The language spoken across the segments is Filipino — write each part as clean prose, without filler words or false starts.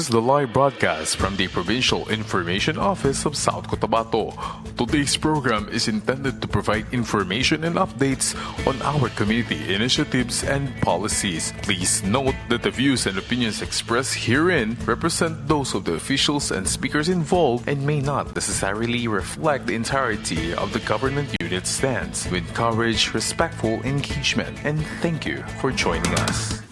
is the live broadcast from the Provincial Information Office of South Cotabato. Today's program is intended to provide information and updates on our community initiatives and policies. Please note that the views and opinions expressed herein represent those of the officials and speakers involved and may not necessarily reflect the entirety of the government unit's stance. We encourage respectful engagement and thank you for joining us.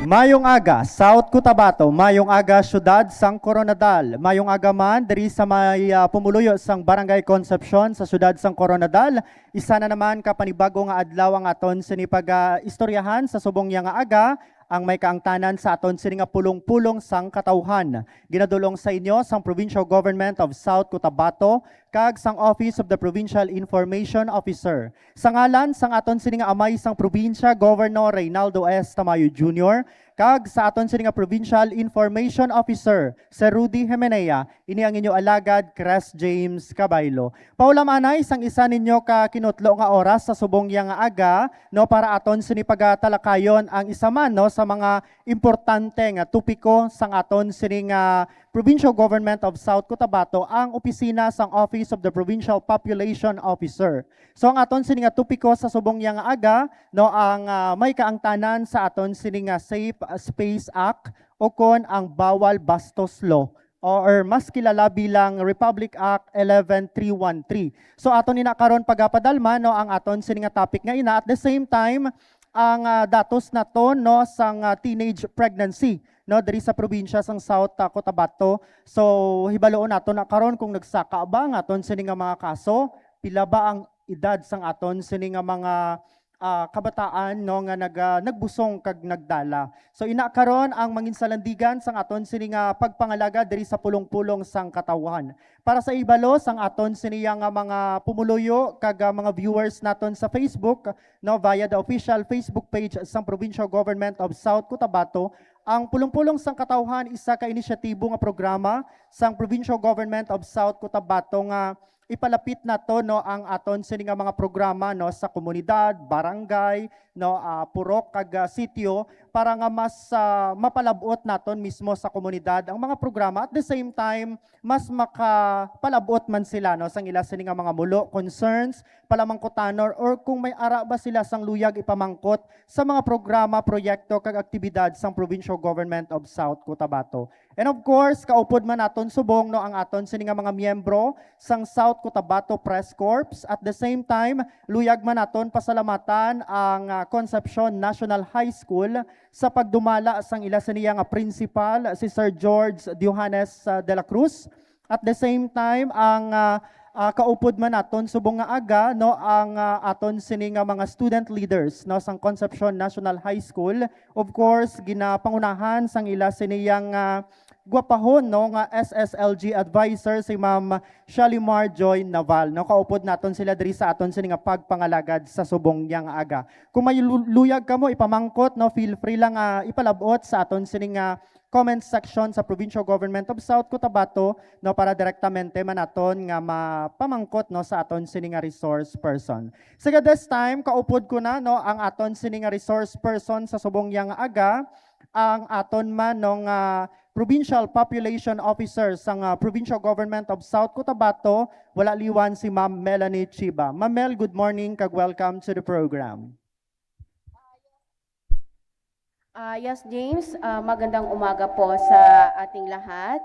Mayong aga, South Cotabato, mayong aga, syudad sang Coronadal, mayong aga man, diri sa may pumuluyo sang Barangay Concepcion sa syudad sang Coronadal, isa na naman kapanibago nga adlaw ang aton sinipag-istoryahan sa subong nga aga, ang may kaangtanan sa aton sini nga pulong-pulong sang katawhan. Ginadulong sa inyo sang Provincial Government of South Cotabato kag sang Office of the Provincial Information Officer. Sa ngalan sang aton sini nga amay sang probinsya, Governor Reynaldo S. Tamayo Jr., kag sa aton sini nga Provincial Information Officer, Sir Rudy Jimenea, ini ang inyo alagad, Cres James Cabaylo. Paulam-anay sang isa ninyo ka kinutlo nga oras sa subong nga aga, no, para aton sini pagatalakayon ang isa man, no, sa mga importante nga tupiko sang aton sini nga Provincial Government of South Cotabato, ang opisina sang Office of the Provincial Population Officer. So ang aton sini nga tupiko sa subong nga aga, no, ang may kaangtanan sa aton sini nga Safe Space Act o kon ang Bawal Bastos Law or mas kilala bilang Republic Act 11313. So aton ina karon pagapadalma, no, ang aton sini nga topic nga ina, at the same time ang datos na to, no, sang teenage pregnancy, no, diri sa probinsya sang South Cotabato. So hibaloon nato na karon kung nagsaka ba nga aton sini nga mga kaso, pila ba ang edad sang aton sini nga mga kabataan, no, nga nagbusong kag nagdala. So ina karon ang manginsalandigan sang aton sini nga pagpangalaga diri sa pulong-pulong sang katawhan. Para sa ibalo sang aton sini nga mga pumuluyo kag mga viewers naton sa Facebook, no, via the official Facebook page sang Provincial Government of South Cotabato, ang pulong-pulong sang katawhan isa ka inisyatibo nga programa sang Provincial Government of South Cotabato nga ipalapit na to, no, ang aton sini nga mga programa, no, sa komunidad, barangay, no, purok kag sitio para nga mas mapalabot naton mismo sa komunidad ang mga programa, at the same time mas makapalabot man sila, no, sang ila sini nga mga mulo, concerns, palamangkotanor, or kung may ara ba sila sang luyag ipamangkot sa mga programa, proyekto kag aktibidad sang Provincial Government of South Cotabato. And of course, kaupod man naton subong, no, ang aton sini nga mga miyembro sang South Cotabato Press Corps. At the same time, luyag man naton pasalamatan ang Concepcion National High School sa pagdumala sang ila siniya nga principal, si Sir George Diohanes de la Cruz. At the same time, ang kaupod man naton subong nga aga, no, ang aton sini nga mga student leaders, no, sang Concepcion National High School. Of course, ginapangunahan sang ila siniyang gwapahon, no, nga SSLG advisor si Ma'am Shalimar Joy Naval, no, kaupod naton sila diri sa aton sini nga pagpangalagad sa subong yang aga. Kung may luyag kamo ipamangkot, no, feel free lang ipalabot sa aton sini nga comment section sa Provincial Government of South Cotabato, no, para direktamente man naton nga mapamangkot, no, sa aton sini nga resource person. Sige, this time kaupod ko na, no, ang aton sini nga resource person sa subong yang aga, ang aton man nung Provincial Population Officer sang Provincial Government of South Cotabato, wala liwan si Ma'am Melanie Chiba. Ma'am Mel, good morning kag welcome to the program. Yes, James, magandang umaga po sa ating lahat.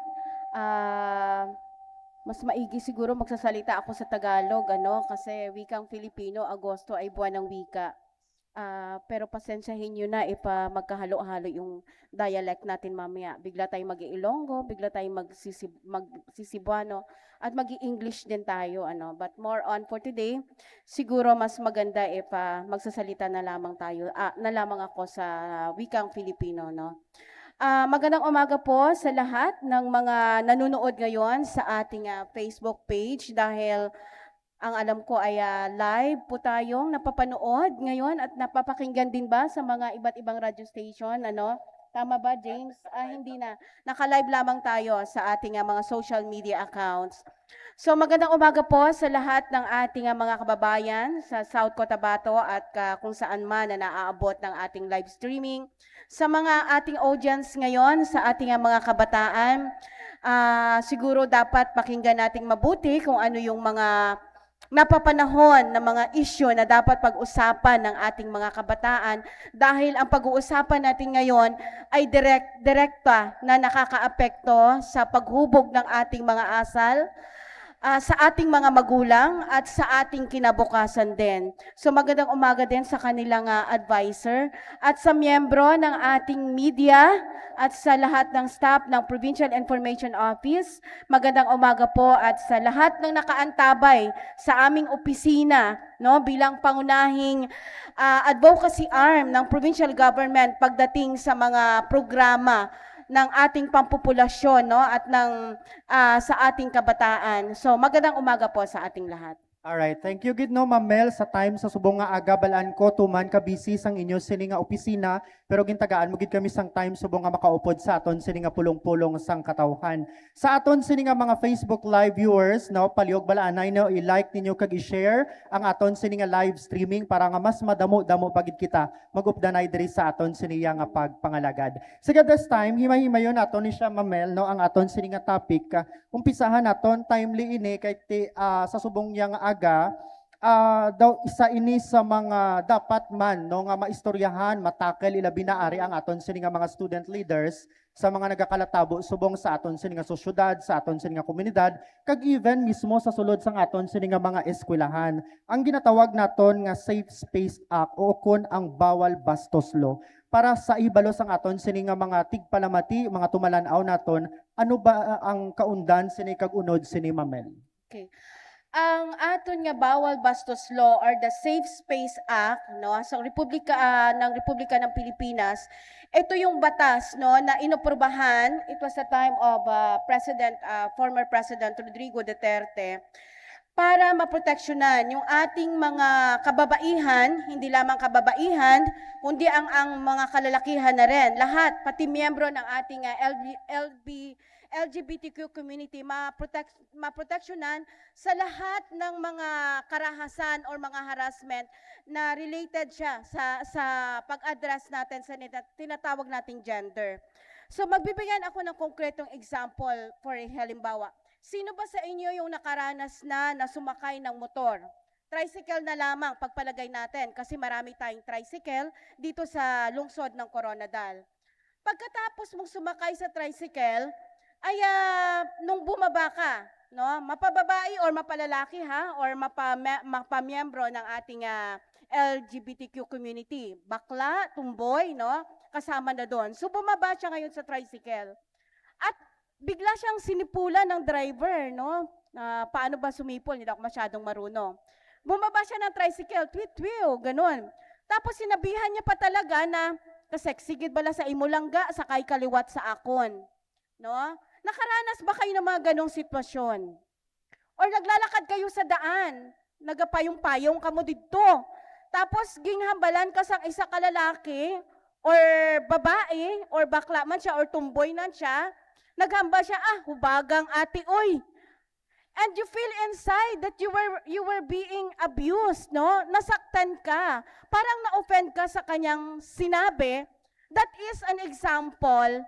Mas maigi siguro magsasalita ako sa Tagalog, ano, kasi wikang Filipino, Agosto ay buwan ng wika. Pero pasensyahin nyo na magkahalo-halo yung dialect natin mamaya. Bigla tayong mag-Ilonggo, bigla tayong mag-Sisibuano, at mag-English din tayo. Ano. But more on for today, siguro mas maganda magsasalita na lamang tayo, na lamang ako sa wikang Filipino. No? Magandang umaga po sa lahat ng mga nanonood ngayon sa ating Facebook page, dahil Ang alam ko ay live po tayong napapanood ngayon at napapakinggan din ba sa mga iba't ibang radio station, ano? Tama ba, James? Hindi na. Naka-live lamang tayo sa ating mga social media accounts. So magandang umaga po sa lahat ng ating mga kababayan sa South Cotabato at kung saan man na naaabot ng ating live streaming. Sa mga ating audience ngayon, sa ating mga kabataan, siguro dapat pakinggan nating mabuti kung ano yung mga napapanahon ng mga issue na dapat pag-usapan ng ating mga kabataan dahil ang pag-uusapan natin ngayon ay direkta na nakakaapekto sa paghubog ng ating mga asal, sa ating mga magulang at sa ating kinabukasan din. So magandang umaga din sa kanilang advisor at sa miyembro ng ating media at sa lahat ng staff ng Provincial Information Office. Magandang umaga po at sa lahat ng nakaantabay sa aming opisina, no, bilang pangunahing advocacy arm ng provincial government pagdating sa mga programa ng ating pampupulasyon, no, at sa ating kabataan. So magandang umaga po sa ating lahat. Alright, thank you gid no Ma'am Mel sa time sa subong nga aga balaan ko tuman ka busy sang inyo sini nga opisina pero gintagaan mo gid kami sang time subong nga makaupod sa aton sini nga pulong-pulong sang katawhan. Sa aton sini nga mga Facebook live viewers no paliog balaanay no i-like ninyo kag i-share ang aton sini nga live streaming para nga mas madamo-damo pagid kita magupdanay diri sa aton sini nga pagpangalagad. Sige this time himay-himayon naton ni siya Ma'am Mel no ang aton sini nga topic. Umpisahan naton timely ini kay sa subong yang aga daw isa ini sa mga dapat man no nga maistoryahan matakel ilabi na ari ang aton sini nga mga student leaders sa mga nagakalatabo subong sa aton sini nga sosyudad sa aton sini nga komunidad kag even mismo sa sulod sang aton sini nga mga eskwelahan ang ginatawag naton nga Safe Space Act o kun ang bawal bastos law para sa ibalo sang aton sini nga mga tigpalamati mga tumalanaw naton ano ba ang kaundan sini kag unod sini Mamel. Okay. Ang aton nga bawal bastos law or the Safe Space Act no sa Republika ng Pilipinas, ito yung batas no na inoprubahan. It was the time of former President Rodrigo Duterte para maproteksyonan yung ating mga kababaihan, hindi lamang kababaihan, kundi ang mga kalalakihan na rin. Lahat, pati miyembro ng ating LGBTQ community, maproteksyonan sa lahat ng mga karahasan or mga harassment na related siya sa pag-address natin sa tinatawag nating gender. So magbibigyan ako ng konkretong example for halimbawa. Sino ba sa inyo yung nakaranas na sumakay ng motor? Tricycle na lamang pagpalagay natin kasi marami tayong tricycle dito sa lungsod ng Coronadal. Pagkatapos mong sumakay sa tricycle, ay nung bumaba ka, no, mapababae or mapalalaki ha, or mapamiyembro ng ating LGBTQ community, bakla, tumboy, no, kasama na doon. So bumaba siya ngayon sa tricycle. At bigla siyang sinipulan ng driver, no? Paano ba sumipol? Hindi ako masyadong marunong. Bumaba siya ng tricycle, tweet-tweet, ganun. Tapos sinabihan niya pa talaga na, kaseksigid bala sa imulangga, sakay kaliwat sa akon. No? Nakaranas ba kayo ng mga ganong sitwasyon? Or naglalakad kayo sa daan, nagapayong-payong ka mo dito. Tapos ginghambalan ka sa isa kalalaki, or babae, or bakla man siya, or tumboy na siya, naghamba siya, hubagang ate, oy. And you feel inside that you were being abused, no? Nasaktan ka. Parang na-offend ka sa kanyang sinabi. That is an example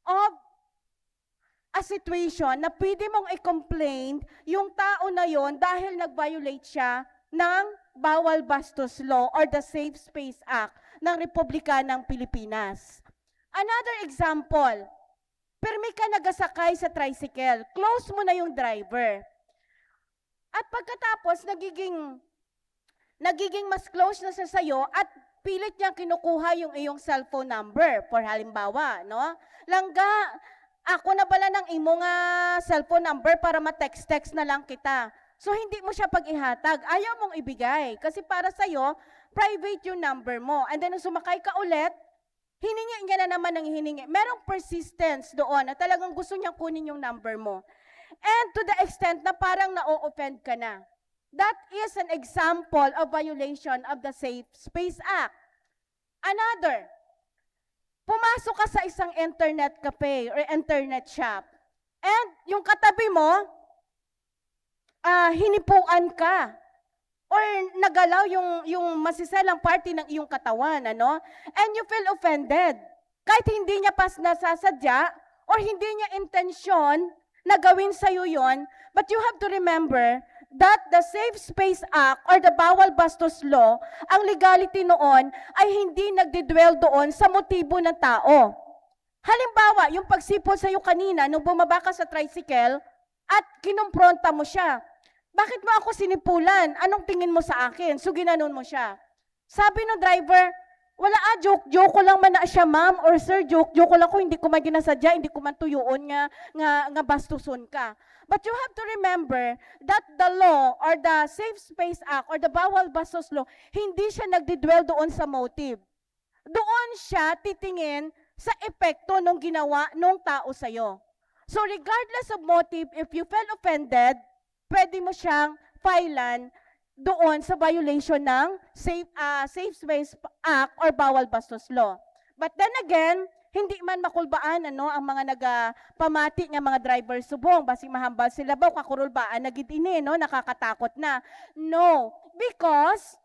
of a situation na pwede mong i-complain yung tao na yon dahil nag-violate siya ng bawal bastos law or the Safe Space Act ng Republika ng Pilipinas. Another example, permi ka nagasakay sa tricycle, close mo na yung driver. At pagkatapos, nagiging mas close na siya sa'yo at pilit niyang kinukuha yung iyong cellphone number. For halimbawa, no? Langga, ako na pala ng imong cellphone number para ma-text-text na lang kita. So, hindi mo siya pag-ihatag. Ayaw mong ibigay. Kasi para sa'yo, private yung number mo. And then, nung sumakay ka ulit, hiningi niya na naman ng hiningi. Merong persistence doon na talagang gusto niyang kunin yung number mo. And to the extent na parang na-offend ka na. That is an example of violation of the Safe Space Act. Another, pumasok ka sa isang internet cafe or internet shop and yung katabi mo, hinipuan ka or nagalaw yung masiselang party ng iyong katawan, ano? And you feel offended. Kahit hindi niya pas nasasadya or hindi niya intensyon na gawin sa'yo yon, but you have to remember that the Safe Space Act or the Bawal Bastos Law, ang legality noon ay hindi nagdidwell doon sa motibo ng tao. Halimbawa, yung pagsipol sa'yo kanina nung bumaba ka sa tricycle at kinumpronta mo siya. Bakit mo ako sinipulan? Anong tingin mo sa akin? So ginanon mo siya. Sabi ng driver, wala joke ko lang man na siya, ma'am, or sir, joke ko lang ko, hindi ko man ginasadya, hindi ko man tuyuon nga bastuson ka. But you have to remember that the law or the Safe Space Act or the Bawal Bastos Law, hindi siya nagdidwell doon sa motive. Doon siya titingin sa epekto ng ginawa ng tao sa'yo. So regardless of motive, if you felt offended, pwede mo siyang filean doon sa violation ng Safe Space Act or Bawal Bastos Law. But then again, hindi man makulbaan ang mga nagapamati nga mga driver subong, basing mahambal sila ba, kakurulbaan, nagitini, nakakatakot na. No, because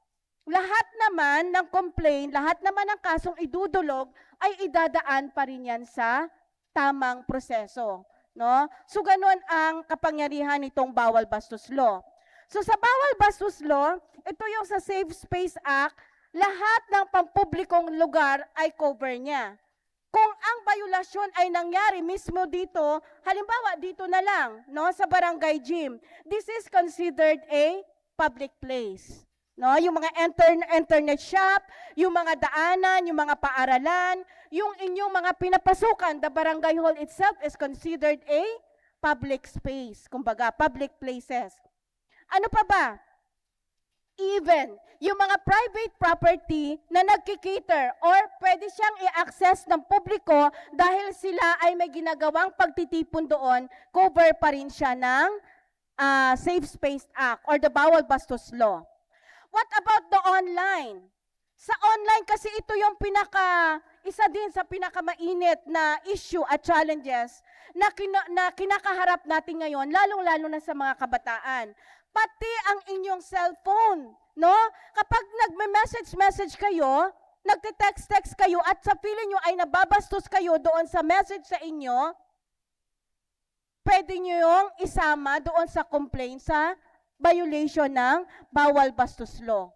lahat naman ng complaint, lahat naman ng kasong idudulog ay idadaan pa rin yan sa tamang proseso. No? So ganun ang kapangyarihan nitong Bawal Bastos Law. So sa Bawal Bastos Law, ito yung sa Safe Space Act, lahat ng pampublikong lugar ay cover niya. Kung ang violasyon ay nangyari mismo dito, halimbawa dito na lang, sa barangay gym, this is considered a public place. Yung mga internet shop, yung mga daanan, yung mga paaralan, yung inyong mga pinapasukan, the barangay hall itself is considered a public space, kumbaga public places. Ano pa ba? Even yung mga private property na nagkikater or pwede siyang i-access ng publiko dahil sila ay may ginagawang pagtitipon doon, cover pa rin siya ng Safe Space Act or the Bawal Bastos Law. What about the online? Sa online kasi ito yung isa din sa pinakamainit na issue at challenges na kinakaharap natin ngayon, lalong-lalo na sa mga kabataan. Pati ang inyong cellphone, Kapag nagme-message kayo, nagte-text kayo at sa feeling nyo ay nababastos kayo doon sa message sa inyo, pwede nyo yung isama doon sa complaint sa violation ng Bawal Bastos Law.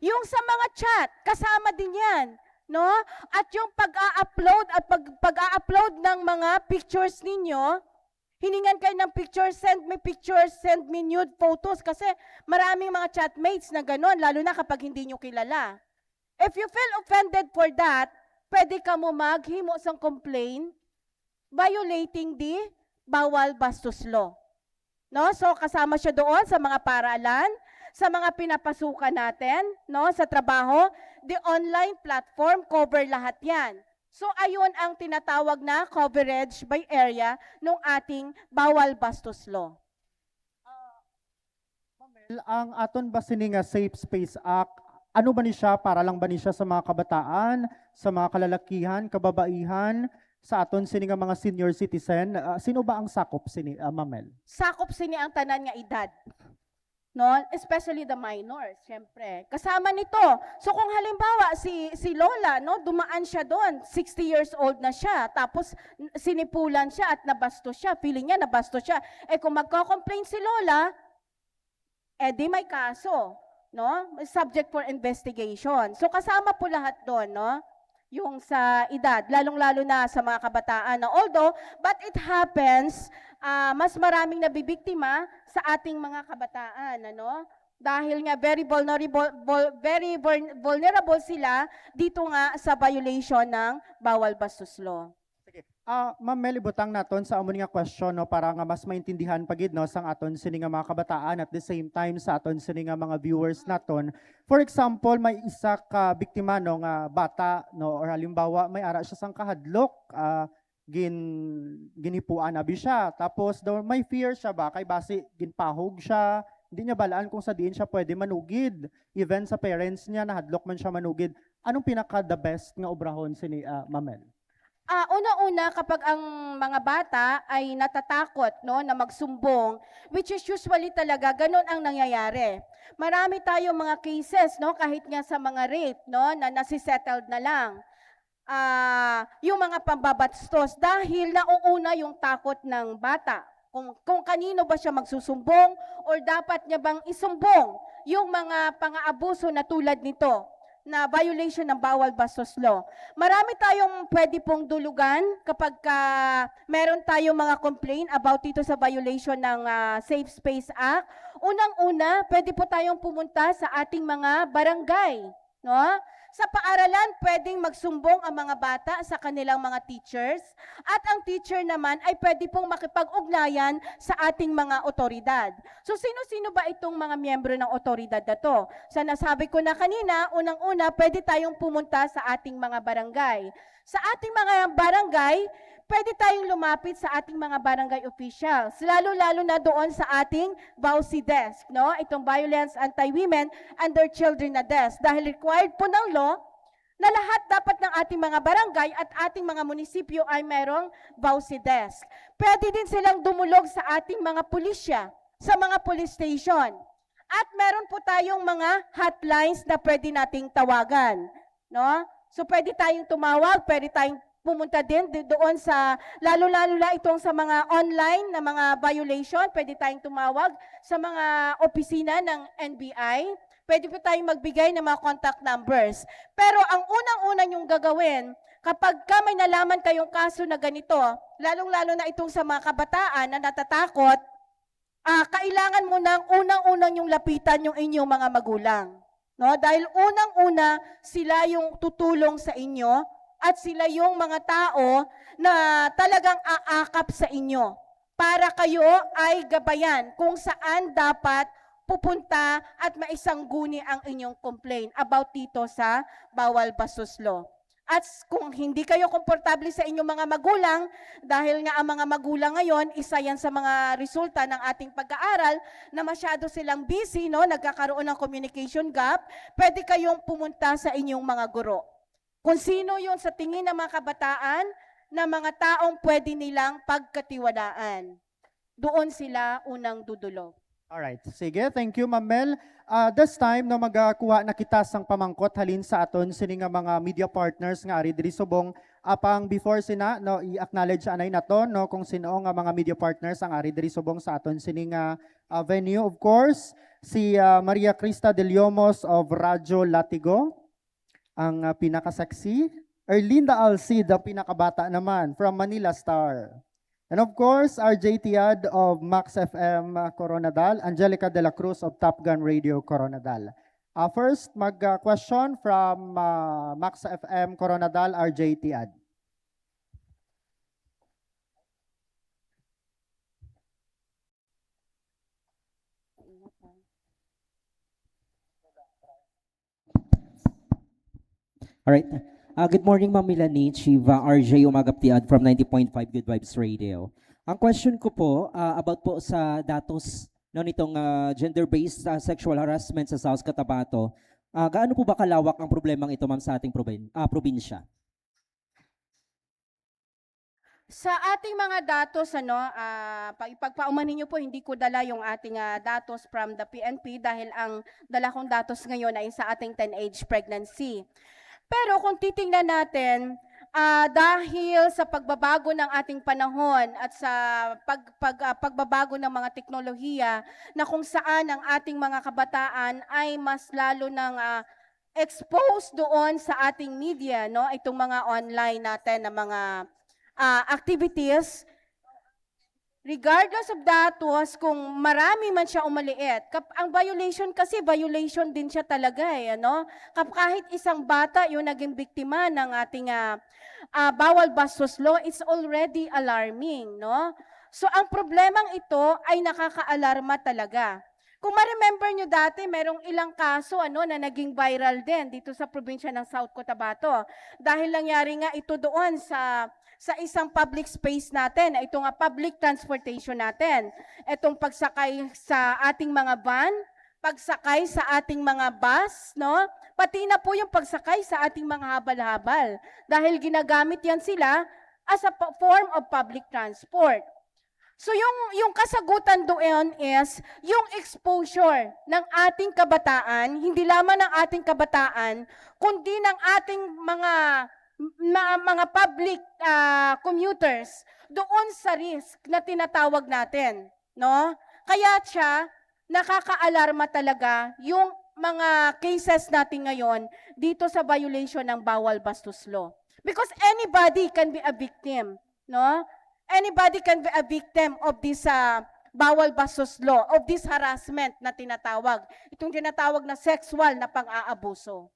Yung sa mga chat, kasama din yan, At yung pag-a-upload at pag-a-upload ng mga pictures ninyo, hiningan kayo ng pictures, send me nude photos kasi maraming mga chatmates na gano'n, lalo na kapag hindi nyo kilala. If you feel offended for that, pwede ka mo maghimo sang complaint violating the Bawal Bastos Law. So kasama siya doon sa mga paaralan, sa mga pinapasukan natin, sa trabaho, the online platform, cover lahat yan. So ayun ang tinatawag na coverage by area ng ating Bawal Bastos Law. Ang aton ba sini nga Safe Space Act, ano ba ni siya, para lang ba ni siya sa mga kabataan, sa mga kalalakihan, kababaihan, sa aton sini nga mga senior citizen? Sino ba ang sakop sini, Mamel? Sakop sini ang tanan nga edad. Especially the minors, syempre. Kasama nito. So kung halimbawa si Lola, dumaan siya doon, 60 years old na siya, tapos sinipulan siya at nabastos siya, feeling niya nabastos siya. Kung magko-complain si Lola, di may kaso, subject for investigation. So kasama po lahat doon, yung sa edad, lalong-lalo na sa mga kabataan. Although, but it happens, mas maraming nabibiktima sa ating mga kabataan, Dahil nga very vulnerable sila dito nga sa violation ng Bawal Bastos Law. Sige. Ma'am Mel, ibutang naton sa amon nga question, para nga mas maintindihan pagid, sang aton sini nga mga kabataan at the same time sa aton sini nga mga viewers naton. For example, may isa ka biktima nga bata, or halimbawa may ara siya sang kahadlok, ginipuan abi siya. Tapos may fear siya ba kay base ginpahog siya, Hindi niya balaan kung sa diin siya pwede manugid. Even sa parents niya, nahadlok man siya manugid. Anong pinaka-the best nga obrahon sini Mamel? Una-una kapag ang mga bata ay natatakot no na magsumbong, which is usually talaga ganun ang nangyayari. Marami tayong mga cases no kahit nga sa mga rape no na nasisettled na lang. Yung mga pambabatstos dahil nauuna yung takot ng bata. Kung kanino ba siya magsusumbong or dapat niya bang isumbong yung mga pang-aabuso na tulad nito na violation ng bawal bastos law. Marami tayong pwede pong dulugan kapag meron tayong mga complaint about dito sa violation ng Safe Space Act. Unang-una, pwede po tayong pumunta sa ating mga barangay, no? Sa paaralan, pwedeng magsumbong ang mga bata sa kanilang mga teachers at ang teacher naman ay pwede pong makipag-ugnayan sa ating mga otoridad. So sino-sino ba itong mga miyembro ng otoridad na to? Sa nasabi ko na kanina, unang-una, pwede tayong pumunta sa ating mga barangay. Sa ating mga barangay, pwede tayong lumapit sa ating mga barangay officials, lalo-lalo na doon sa ating VAUSI desk, no? Itong Violence Anti-Women and Their Children na desk. Dahil required po ng law na lahat dapat ng ating mga barangay at ating mga munisipyo ay merong VAUSI desk. Pwede din silang dumulog sa ating mga pulisya, sa mga police station. At meron po tayong mga hotlines na pwede nating tawagan, no? So pwede tayong tumawag, pwede tayong pumunta din doon sa, lalo-lalo na itong sa mga online na mga violation, pwede tayong tumawag sa mga opisina ng NBI, pwede po tayong magbigay ng mga contact numbers. Pero ang unang-una niyong gagawin, kapag may nalaman kayong kaso na ganito, lalong-lalo na itong sa mga kabataan na natatakot, kailangan mo nang unang-unang yung lapitan yung inyong mga magulang. No? Dahil unang-una, sila yung tutulong sa inyo at sila yung mga tao na talagang aakap sa inyo para kayo ay gabayan kung saan dapat pupunta at maisangguni ang inyong complaint about dito sa bawal bastos law. At kung hindi kayo komportable sa inyong mga magulang, dahil nga ang mga magulang ngayon, isa yan sa mga resulta ng ating pag-aaral na masyado silang busy, no? Nagkakaroon ng communication gap, pwede kayong pumunta sa inyong mga guro. Kung sino yun sa tingin ng mga kabataan na mga taong pwede nilang pagkatiwalaan. Doon sila unang dudulog. Alright, sige, thank you Ma'am Mel. This time no magakuha na kita sang pamangkot halin sa aton sini nga mga media partners nga ari diri subong apang before sina no i-acknowledge anay nato no kung sino nga mga media partners ang ari diri subong sa aton sini nga venue. Of course, si Maria Crista de Liomos of Radyo Latigo, ang pinaka-sexy. Erlinda Alcid, ang pinakabata naman from Manila Star. And of course, RJ Tiad of Max FM Coronadal, Angelica de la Cruz of Top Gun Radio Coronadal. First, mag-question from Max FM Coronadal, RJ Tiad. Alright. Good morning, Ma'am Melanie, Chief RJ Umagaptiad from 90.5 Good Vibes Radio. Ang question ko po, about po sa datos no, nitong gender-based sexual harassment sa South Cotabato. Gaano po ba kalawak ang problemang ito, ma'am, sa ating probinsya? Sa ating mga datos, ipagpaumanhin niyo po, hindi ko dala yung ating datos from the PNP dahil ang dala kong datos ngayon ay sa ating 10-age pregnancy. Pero kung titingnan natin, dahil sa pagbabago ng ating panahon at sa pagbabago ng mga teknolohiya na kung saan ang ating mga kabataan ay mas lalo ng exposed doon sa ating media, no? Itong mga online natin na mga activities, regardless of datos, kung marami man siya umaliit, ang violation kasi, violation din siya talaga ano? Kahit isang bata yung naging biktima ng ating bawal bastos law, it's already alarming, no? So ang problemang ito ay nakaka-alarma talaga. Kung ma-remember nyo dati, merong ilang kaso na naging viral din dito sa probinsya ng South Cotabato. Dahil nangyari nga ito doon sa sa isang public space natin, ito nga public transportation natin. Itong pagsakay sa ating mga van, pagsakay sa ating mga bus, no? Pati na po yung pagsakay sa ating mga habal-habal. Dahil ginagamit yan sila as a form of public transport. So yung kasagutan doon is yung exposure ng ating kabataan, hindi lamang ng ating kabataan, kundi ng ating mga public commuters doon sa risk na tinatawag natin, no? Kaya siya nakakaalarma talaga yung mga cases natin ngayon dito sa violation ng bawal bastos law. Because anybody can be a victim, no? Anybody can be a victim of this bawal bastos law, of this harassment na tinatawag. Itong tinatawag na sexual na pang-aabuso.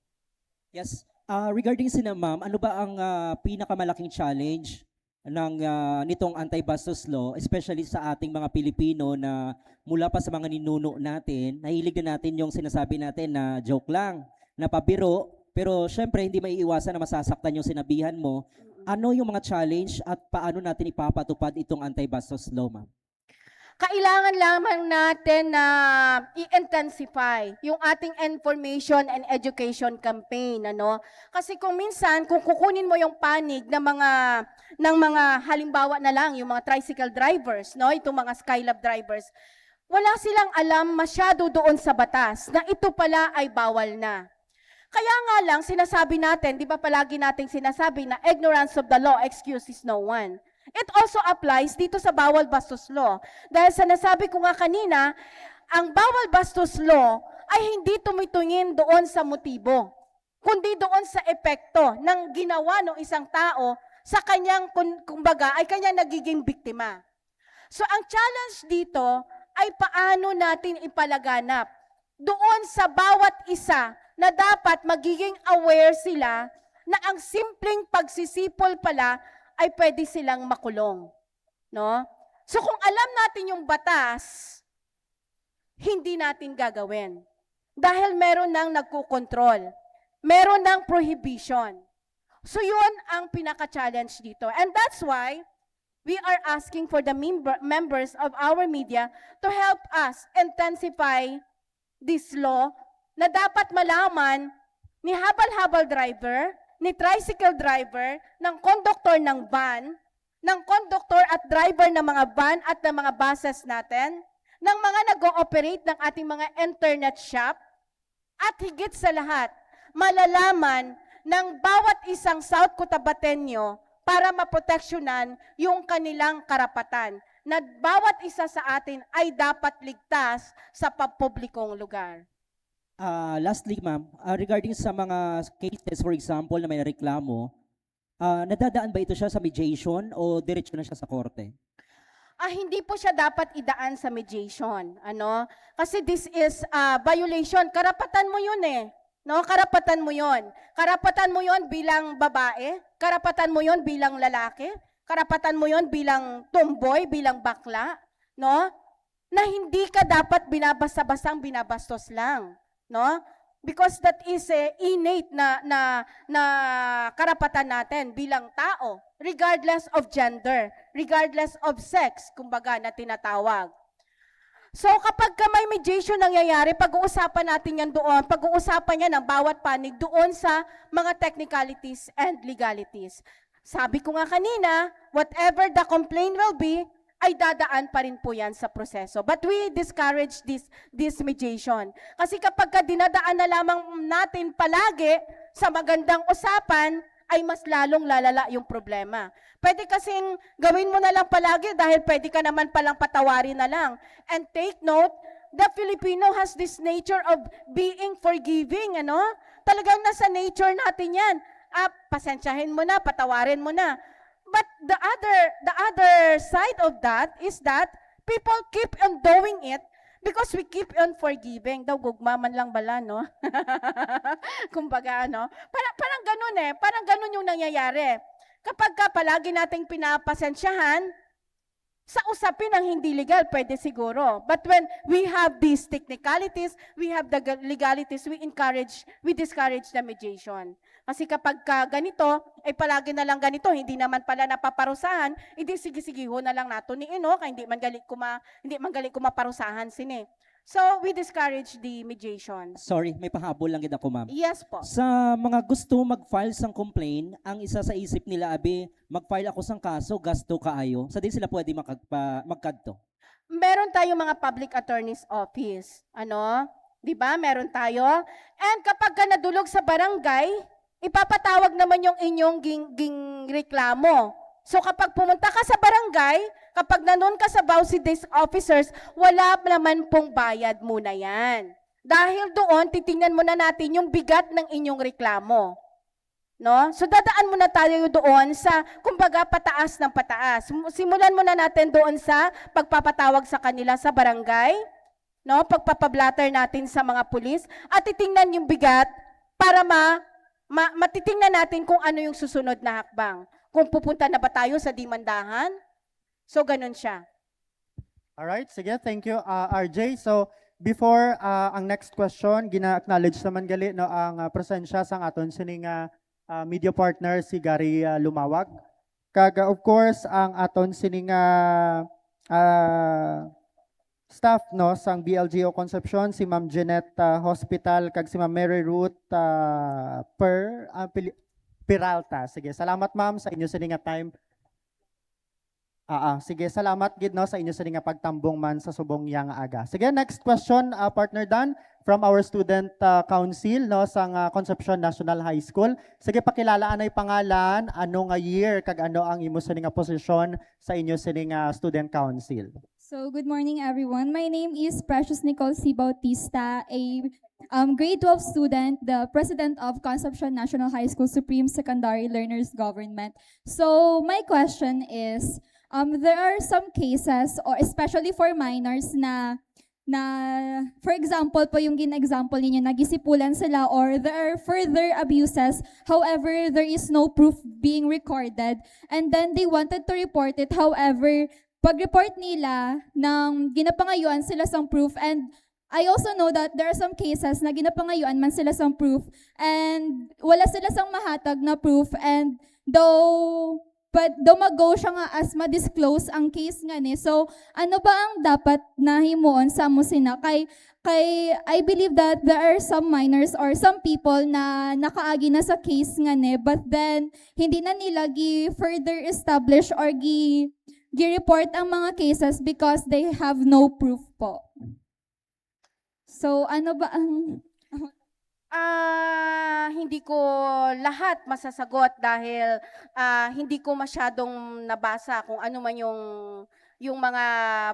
Yes. Regarding sina ma'am, ano ba ang pinakamalaking challenge ng nitong anti-bastos law, especially sa ating mga Pilipino na mula pa sa mga ninuno natin, nahilig na natin yung sinasabi natin na joke lang, na pabiro, pero syempre hindi maiiwasan na masasaktan yung sinabihan mo. Ano yung mga challenge at paano natin ipapatupad itong anti-bastos law, ma'am? Kailangan lamang natin na i-intensify yung ating information and education campaign, ano? Kasi kung minsan kung kukunin mo yung panig ng mga halimbawa na lang yung mga tricycle drivers, no, itong mga Skylab drivers, wala silang alam masyado doon sa batas na ito pala ay bawal na. Kaya nga lang sinasabi natin, 'di ba palagi nating sinasabi na ignorance of the law excuses no one. It also applies dito sa bawal bastos law. Dahil sa nasabi ko nga kanina, ang bawal bastos law ay hindi tumitungin doon sa motibo, kundi doon sa epekto ng ginawa ng isang tao sa kanyang, kumbaga, ay kanyang nagiging biktima. So ang challenge dito ay paano natin ipalaganap doon sa bawat isa na dapat magiging aware sila na ang simpleng pagsisipol pala ay pwede silang makulong. No? So kung alam natin yung batas, hindi natin gagawin. Dahil meron nang nagkukontrol. Meron nang prohibition. So yun ang pinaka-challenge dito. And that's why we are asking for the members of our media to help us intensify this law na dapat malaman ni habal-habal driver, ni tricycle driver, ng konduktor ng van, ng konduktor at driver ng mga van at ng mga buses natin, ng mga nag-ooperate ng ating mga internet shop, at higit sa lahat, malalaman ng bawat isang South Cotabateño para maproteksyonan yung kanilang karapatan na bawat isa sa atin ay dapat ligtas sa pampublikong lugar. Lastly, ma'am, regarding sa mga cases, for example, na may reklamo, nadadaan ba ito siya sa mediation o diretso na siya sa korte? Hindi po siya dapat idaan sa mediation. Ano? Kasi this is violation. Karapatan mo yun eh. No, karapatan mo yon. Karapatan mo yon bilang babae, karapatan mo yon bilang lalaki, karapatan mo yon bilang tomboy, bilang bakla, no? Na hindi ka dapat binabasa-basang binabastos lang, no? Because that is innate na karapatan natin bilang tao, regardless of gender, regardless of sex, kumbaga na tinatawag. So kapag may mediation nangyayari, pag-uusapan natin yan doon, pag-uusapan yan ng bawat panig doon sa mga technicalities and legalities. Sabi ko nga kanina, whatever the complaint will be, ay dadaan pa rin po yan sa proseso. But we discourage this mediation. Kasi kapag dinadaan na lamang natin palagi sa magandang usapan, ay mas lalong lalala yung problema. Pwede kasing gawin mo na lang palagi dahil pwede ka naman palang patawarin na lang. And take note, the Filipino has this nature of being forgiving, ano? Talagang nasa nature natin yan. Pasensyahin mo na, patawarin mo na. But the other side of that is that people keep on doing it because we keep on forgiving. Daw gugma man lang bala, no? Kumbaga, ano? Parang ganun eh. Parang ganun yung nangyayari. Kapag palagi nating pinapasensyahan, Sa usapin ng hindi legal, pwede siguro. But when we have these technicalities, we have the legalities, we discourage the mediation. Kasi kapag ganito, ay palagi na lang ganito, hindi naman pala napaparusahan, hindi sige-sigiho na lang nato ni ino, kaya hindi man galit kumaparusahan sini. So, we discourage the mediation. Sorry, may pahabol lang gid ako, ma'am. Yes po. Sa mga gusto mag-file sang complaint, ang isa sa isip nila abi, mag-file ako sang kaso, gasto kaayo. Sa din sila pwede magkadto. Meron tayong mga public attorney's office. Ano? 'Di ba? Meron tayo. And kapag ka nadulog sa barangay, ipapatawag naman yung inyong ging reklamo. So kapag pumunta ka sa barangay, kapag nanon ka sa Bausi Desk Officers, wala naman pong bayad muna yan. Dahil doon, titingnan muna natin yung bigat ng inyong reklamo. No? So dadaan muna tayo doon sa, kumbaga, pataas ng pataas. Simulan muna natin doon sa pagpapatawag sa kanila sa barangay, no? Pagpapablatter natin sa mga pulis, at titingnan yung bigat para matitingnan natin kung ano yung susunod na hakbang. Kung pupunta na ba tayo sa dimandahan? So, ganun siya. Alright, sige, thank you, RJ. So, before ang next question, gina-acknowledge naman gali no, ang presensya sang aton sining media partner si Gary Lumawag. Kaga, of course, ang aton sining staff no sang BLGO Concepcion, si Ma'am Jeanette Hospital, kag si Ma'am Mary Ruth Peralta. Sige, salamat ma'am sa inyo sining time. Sige, salamat gid no sa inyo sining pagtambong man sa subong yang aga. Sige, next question, partner Dan, from our student council no sang Concepcion National High School. Sige, pakilala anay pangalan, ano nga year kag ano ang imo sining posisyon sa inyo sining student council. So, good morning, everyone. My name is Precious Nicole C. Bautista, a grade 12 student, the president of Concepcion National High School Supreme Secondary Learners Government. So, my question is, there are some cases, or especially for minors, na for example po yung gina-example ninyo, nagisipulan sila or there are further abuses, however, there is no proof being recorded, and then they wanted to report it, however, pag-report nila ng ginapangayuan sila sang proof, and I also know that there are some cases na ginapangayuan man sila sang proof and wala sila sang mahatag na proof, and though mag-go siya nga as ma-disclose ang case nga ni. So, ano ba ang dapat na himuon sa mo sina? Kay I believe that there are some minors or some people na nakaagi na sa case nga ni, but then hindi na nila further establish or gi-report ang mga cases because they have no proof po. So, ano ba ang... Hindi ko lahat masasagot dahil hindi ko masyadong nabasa kung ano man yung mga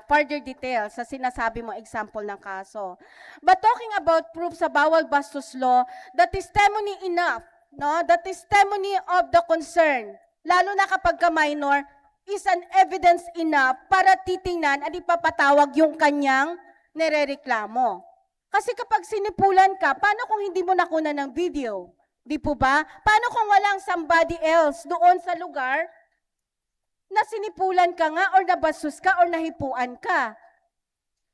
further details sa sinasabi mo example ng kaso. But talking about proof sa bawal bastos law, the testimony enough, no? The testimony of the concern, lalo na kapag minor, is an evidence enough para titingnan at ipapatawag yung kanyang nirereklamo. Kasi kapag sinipulan ka, paano kung hindi mo nakuna ng video? Di po ba? Paano kung walang somebody else doon sa lugar na sinipulan ka nga or nabastos ka or nahipuan ka?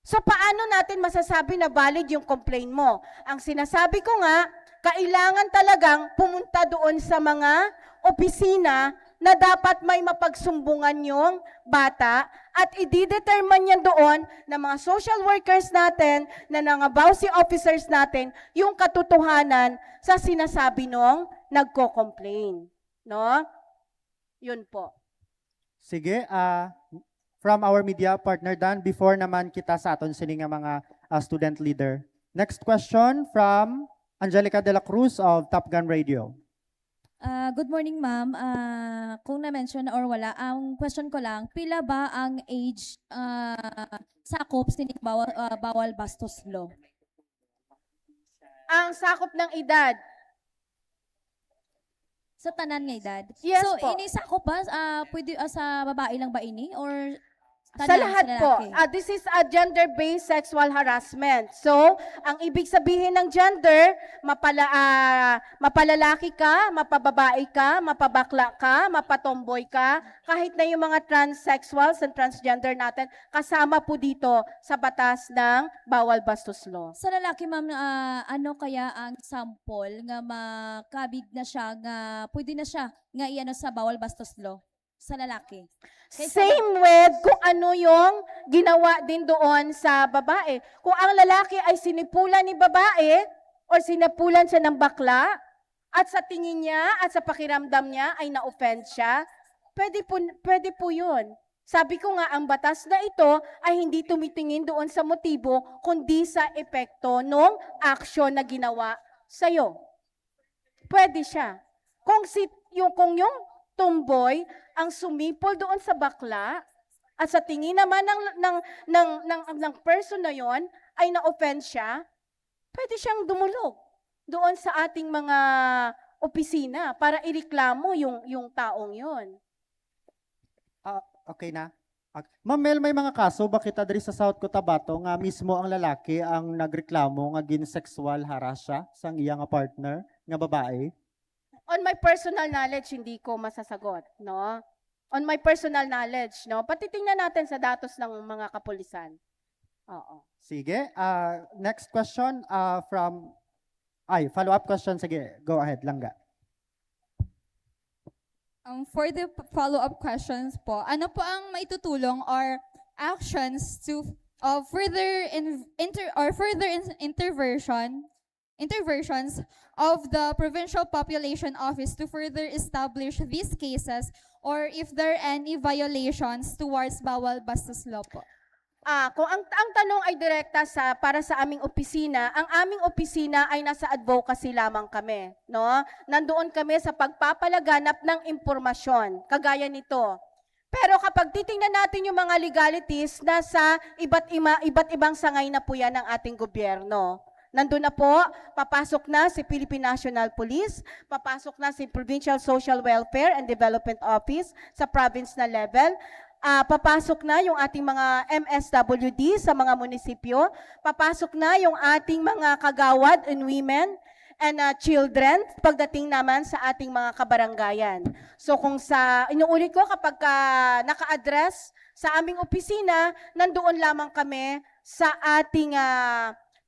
So paano natin masasabi na valid yung complaint mo? Ang sinasabi ko nga, kailangan talagang pumunta doon sa mga opisina na dapat may mapagsumbungan yung bata at i-determine yan doon ng mga social workers natin, na mga BAUSI officers natin, yung katotohanan sa sinasabi nung nagko-complain. No? Yun po. Sige, from our media partner Dan, before naman kita sa aton sining mga student leader. Next question from Angelica De La Cruz of Top Gun Radio. Good morning, ma'am. Kung na-mention or wala, ang question ko lang, pila ba ang age sakop sining bawal bastos law? Ang sakop ng edad, Sa tanan nga edad? Yes so, po. ini sakop ba? Pwede sa babae lang ba ini? Or Sa Tanan, lahat po. lalaki. This is a gender-based sexual harassment. So, ang ibig sabihin ng gender, mapalalaki ka, mapababae ka, mapabakla ka, mapatomboy ka, kahit na yung mga transsexuals and transgender natin, kasama po dito sa batas ng Bawal Bastos Law. Sa lalaki, ma'am, ano kaya ang sample nga makabig na siya, nga pwede na siya nga iano sa bawal bastos law? Sa lalaki. Kaysa Same with kung ano yung ginawa din doon sa babae. Kung ang lalaki ay sinipulan ni babae or sinipulan siya ng bakla at sa tingin niya at sa pakiramdam niya ay na-offend siya, pwede po yun. Sabi ko nga, ang batas na ito ay hindi tumitingin doon sa motibo, kundi sa epekto ng action na ginawa sa'yo. Pwede siya. Kung yung tomboy ang sumipol doon sa bakla at sa tingin naman ng person na yon ay na-offend siya, pwede siyang dumulog doon sa ating mga opisina para ireklamo yung taong yon. Okay na. Ma'am Mel, may mga kaso ba kita diri sa South Cotabato nga mismo ang lalaki ang nagreklamo nga gin-sexual harass siya sa iyang partner nga babae? On my personal knowledge, hindi ko masasagot, no? On my personal knowledge, no? Patitingnan natin sa datos ng mga kapulisan. Oo. Sige. Next question follow-up question. Sige, go ahead, Langga. For the follow-up questions po, ano po ang maitutulong or actions to further interventions of the Provincial Population Office to further establish these cases or if there are any violations towards bawal bastos law po? Kung ang tanong ay direkta para sa aming opisina, ang aming opisina ay nasa advocacy lamang kami, no? Nandoon kami sa pagpapalaganap ng impormasyon, kagaya nito. Pero kapag titingnan natin yung mga legalities, nasa iba't ibang sangay na po yan ng ating gobyerno. Nandun na po, papasok na si Philippine National Police, papasok na si Provincial Social Welfare and Development Office sa province na level, papasok na yung ating mga MSWD sa mga munisipyo, papasok na yung ating mga kagawad and women and children pagdating naman sa ating mga kabaranggayan. So kung inuulit ko kapag naka-address sa aming opisina, nandoon lamang kami sa ating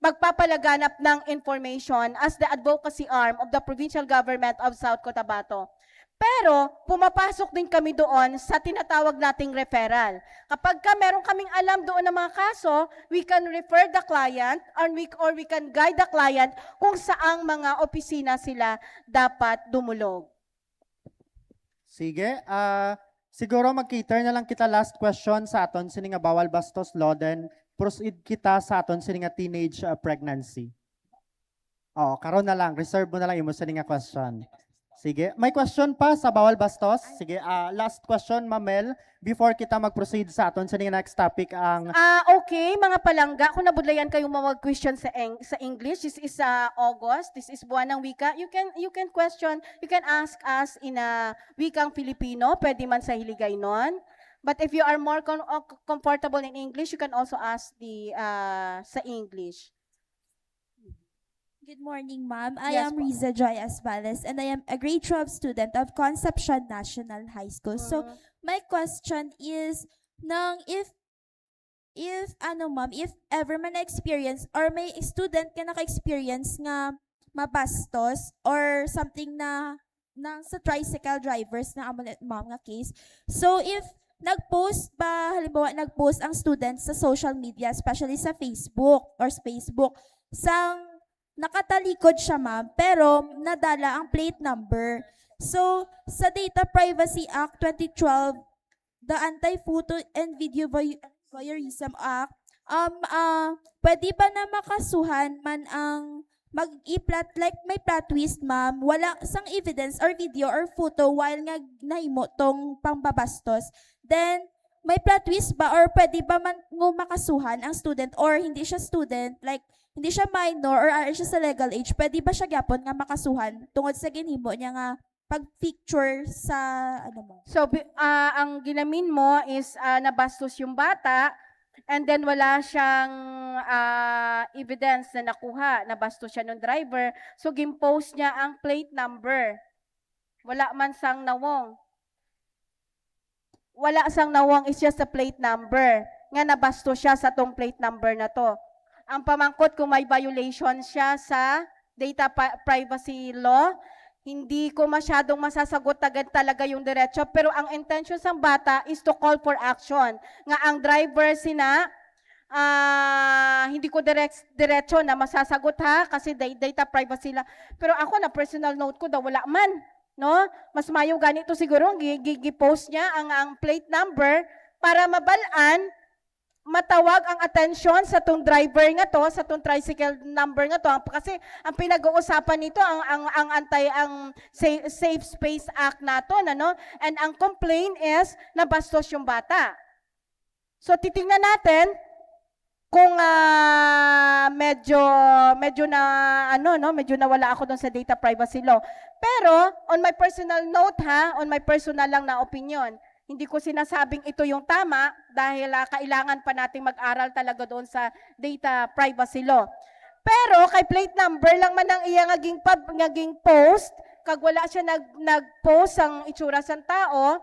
magpapalaganap ng information as the advocacy arm of the provincial government of South Cotabato. Pero, pumapasok din kami doon sa tinatawag nating referral. Kapag meron kaming alam doon ng mga kaso, we can refer the client or we can guide the client kung saang mga opisina sila dapat dumulog. Sige. Siguro mag-cater na lang kita last question sa aton sini nga bawal bastos law, then proceed kita sa aton sini nga teenage pregnancy. Karon na lang, reserve mo na lang imo sini nga question. Sige, may question pa sa bawal bastos? Sige, last question, Mamel, before kita mag-proceed sa aton sini nga next topic ang Okay, mga palangga, kung nabudlayan kayong mga question sa English, this is August, this is buwan ng wika. You can question, you can ask us in wikang Filipino, pwede man sa Hiligaynon. But if you are more comfortable in English, you can also ask sa English. Good morning, ma'am. I Yes, am po. Riza Joy Esbales, and I am a grade 12 student of Concepcion National High School. So, my question is, if ever man na-experience or may student ka naka-experience nga mabastos or something na sa tricycle drivers na amulet ma'am nga case. So, if halimbawa nag-post ang students sa social media, especially sa Facebook, sang nakatalikod siya ma'am, pero nadala ang plate number. So, sa Data Privacy Act 2012, the Anti-Photo and Video Voyeurism Act, pwede ba na makasuhan man ang mag-i-plot, like may plot twist ma'am, wala sang evidence or video or photo while nga nahimo tong pangbabastos. Then, may plot twist ba or pwede ba man makasuhan ang student or hindi siya student, like hindi siya minor or siya sa legal age, pwede ba siya gyapon nga makasuhan tungod sa ginhimo niya nga pag-picture sa ano mo. So, ang ginamin mo is nabastos yung bata and then wala siyang evidence na nakuha, nabastos siya ng driver. So, gimpost niya ang plate number. Wala man sang nawong. Wala sang nawong, is just a plate number. Nga nabastos siya sa tong plate number na to. Ang pamangkot kung may violation siya sa data privacy law, hindi ko masyadong masasagot agad talaga yung diretso, pero ang intention ng bata is to call for action. Nga ang driver hindi ko diretso na masasagot ha, kasi data privacy lang. Pero ako na personal note ko daw wala man. No? Mas mayo ganito siguro, gipost niya ang plate number para mabalaan, matawag ang atensyon sa tong driver nga to, sa tong tricycle number nga to, kasi ang pinag-uusapan nito ang Safe Space Act naton, ano? And ang complaint is nabastos yung bata. So titingnan natin kung medyo nawala ako doon sa data privacy law. Pero on my personal note on my personal lang na opinion, hindi ko sinasabing ito yung tama dahil kailangan pa nating mag-aral talaga doon sa data privacy law. Pero kay plate number lang man ang iya ngaging post, kag wala siya nag-post ang itsura sang tao,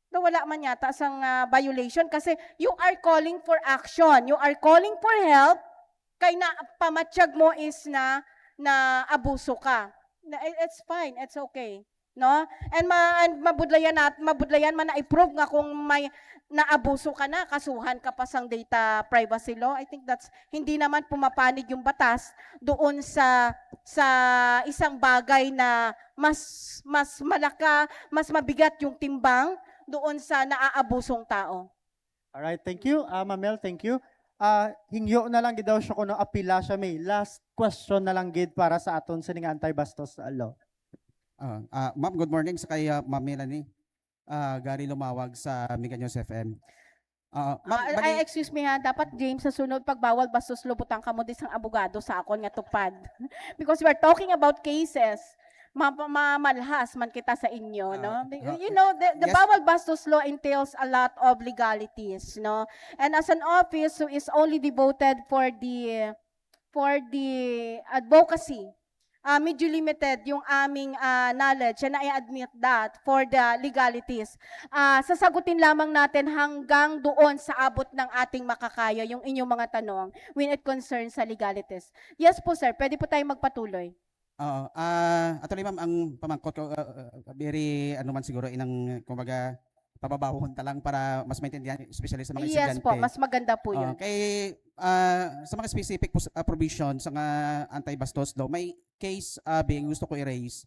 na wala man yata sang violation kasi you are calling for action, you are calling for help, kay na pamatsyag mo is na abuso ka. It's fine, it's okay. No? And mabudlayan man na i-prove nga kung may naabuso ka na, kasuhan ka pa sang data privacy law. I think that's hindi naman pumapanig yung batas doon sa isang bagay na mas mas mabigat yung timbang doon sa naaabusong tao. Alright, thank you. Mamel, thank you. Hingyo na lang gid daw siya kuno apila siya may last question na lang gid para sa aton sa ning anti-bastos law. Ma'am, good morning sa kay Ma'am Melanie. Gary Lumawag sa Mega News FM. Ma'am, Excuse me ha, dapat James sa sunod pagbawal bastos lubutang kamo disang abogado sa akon nga tupad. Because we're talking about cases. Mamalhas man kita sa inyo, no? You know, the yes. bawal bastos law entails a lot of legalities, no? And as an office who is only devoted for the advocacy, medyo limited yung aming knowledge, and I admit that, for the legalities. Sasagutin lamang natin hanggang doon sa abot ng ating makakaya yung inyong mga tanong when it concerns sa legalities. Yes po sir, pwede po tayong magpatuloy. Atuloy ma'am, ang pamangkot ko, very, man siguro, inang, kumbaga, pababahon talang para mas maintindihan, especially sa mga Yes estudyante. po, mas maganda po yun. Sa mga specific provisions sa anti-bastos law, may case being gusto ko i-raise.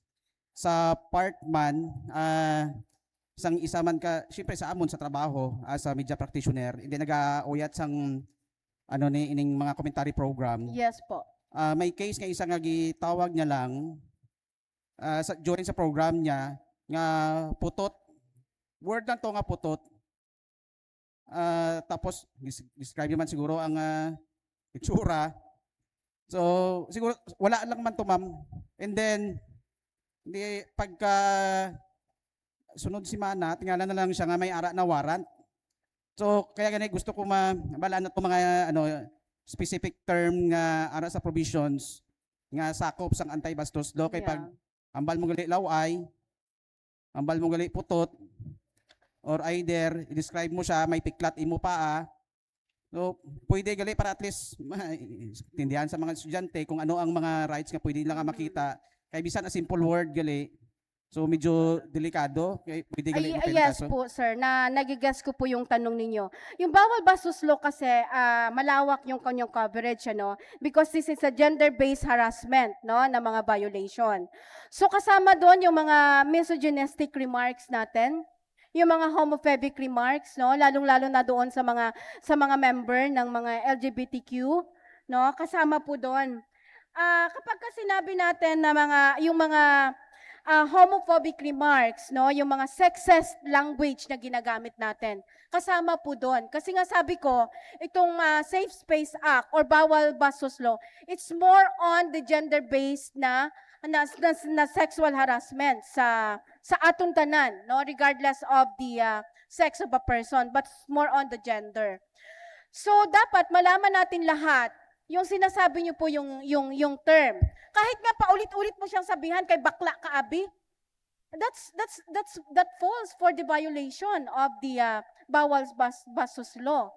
Sa part man, sang isa man ka, syempre sa amon sa trabaho, as a media practitioner, hindi nag-auyat sang ining mga commentary program. Yes po. May case nga isang gitawag niya lang during sa program niya nga putot, word lang to nga putot, tapos describe naman siguro ang itsura. So siguro wala lang man to ma'am, and then pagka sunod si Mana, tingala na lang siya nga may ara na warrant. So kaya ganito gusto ko mabalaan na to mga specific term nga ara sa provisions nga sakop sang anti-bastos law kay pag ambal mo gali laway, ambal mo gali putot, or either i-describe mo siya may piklat imo paa. So pwede gali para at least tindihan sa mga estudyante kung ano ang mga rights nga pwede lang makita kay bisan a simple word gali. So medyo delikado, kaya pwede gali mo Yes po sir, nagigas ko po yung tanong ninyo. Yung bawal bastos law kasi malawak yung kanyang coverage, ano, because this is a gender-based harassment, no, na mga violation. So kasama doon yung mga misogynistic remarks natin, yung mga homophobic remarks, no, lalong-lalo na doon sa mga member ng mga LGBTQ, no, kasama po doon. Kapag sinabi natin na yung mga homophobic remarks, no, yung mga sexist language na ginagamit natin, kasama po doon. Kasi nga sabi ko, itong Safe Space Act or bawal bastos law, it's more on the gender-based na sexual harassment sa sa aton tanan, no, regardless of the sex of a person, but more on the gender. So dapat malaman natin lahat yung sinasabi niyo po yung term. Kahit nga paulit-ulit mo siyang sabihan kay bakla ka abi, that falls for the violation of the bawal bastos law.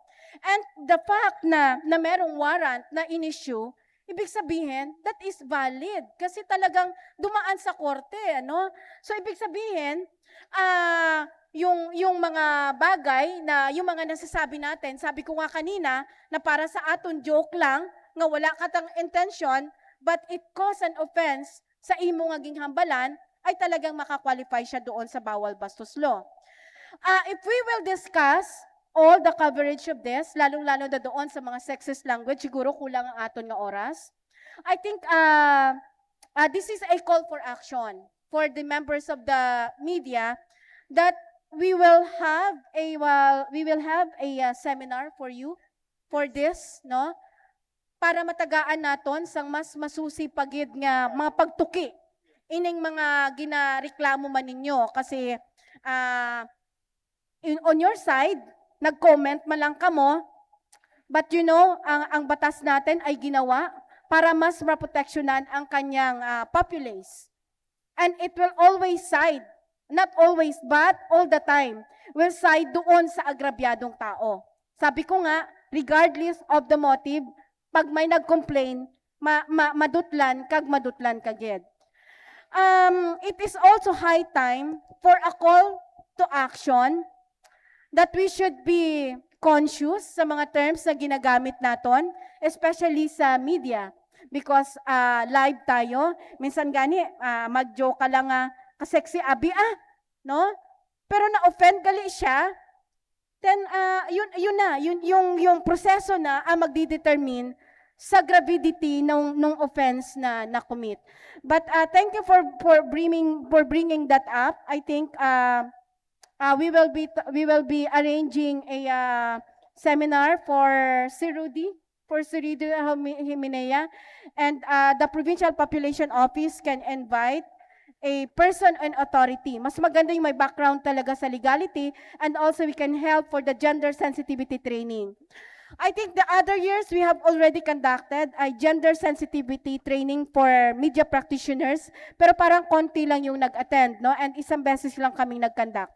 And the fact na merong warrant na in-issue, ibig sabihin, that is valid. Kasi talagang dumaan sa korte, ano? So, ibig sabihin, yung mga bagay na, yung mga nasasabi natin, sabi ko nga kanina, na para sa aton joke lang, nga wala katang intention, but it cause an offense sa imo ngaging hambalan, ay talagang makakwalify siya doon sa bawal bastos law. If we will discuss all the coverage of this, lalong-lalo na doon sa mga sexist language, siguro kulang ang aton nga oras. I think this is a call for action for the members of the media that we will have a seminar for you for this, no? Para matagaan naton sang mas masusi pagid nga mga pagtuki ining mga ginareklamo man ninyo kasi on your side nag-comment man lang kamo, but you know, ang batas natin ay ginawa para mas maproteksyonan ang kanyang populace. And it will always side, not always, but all the time, will side doon sa agrabyadong tao. Sabi ko nga, regardless of the motive, pag may nag-complain, madutlan kagid. It is also high time for a call to action that we should be conscious sa mga terms na ginagamit naton, especially sa media. Because live tayo, minsan gani, mag-joke ka lang kasexy abi no? Pero na-offend gali siya, then yung proseso na magdi-determine sa gravidity nung offense na na-commit. But thank you for bringing that up. I think we will be arranging a seminar for Sirudi Himenea, and the Provincial Population Office can invite a person and authority. Mas maganda yung may background talaga sa legality, and also we can help for the gender sensitivity training. I think the other years we have already conducted a gender sensitivity training for media practitioners, pero parang konti lang yung nag-attend, no? And isang beses lang kaming nag-conduct.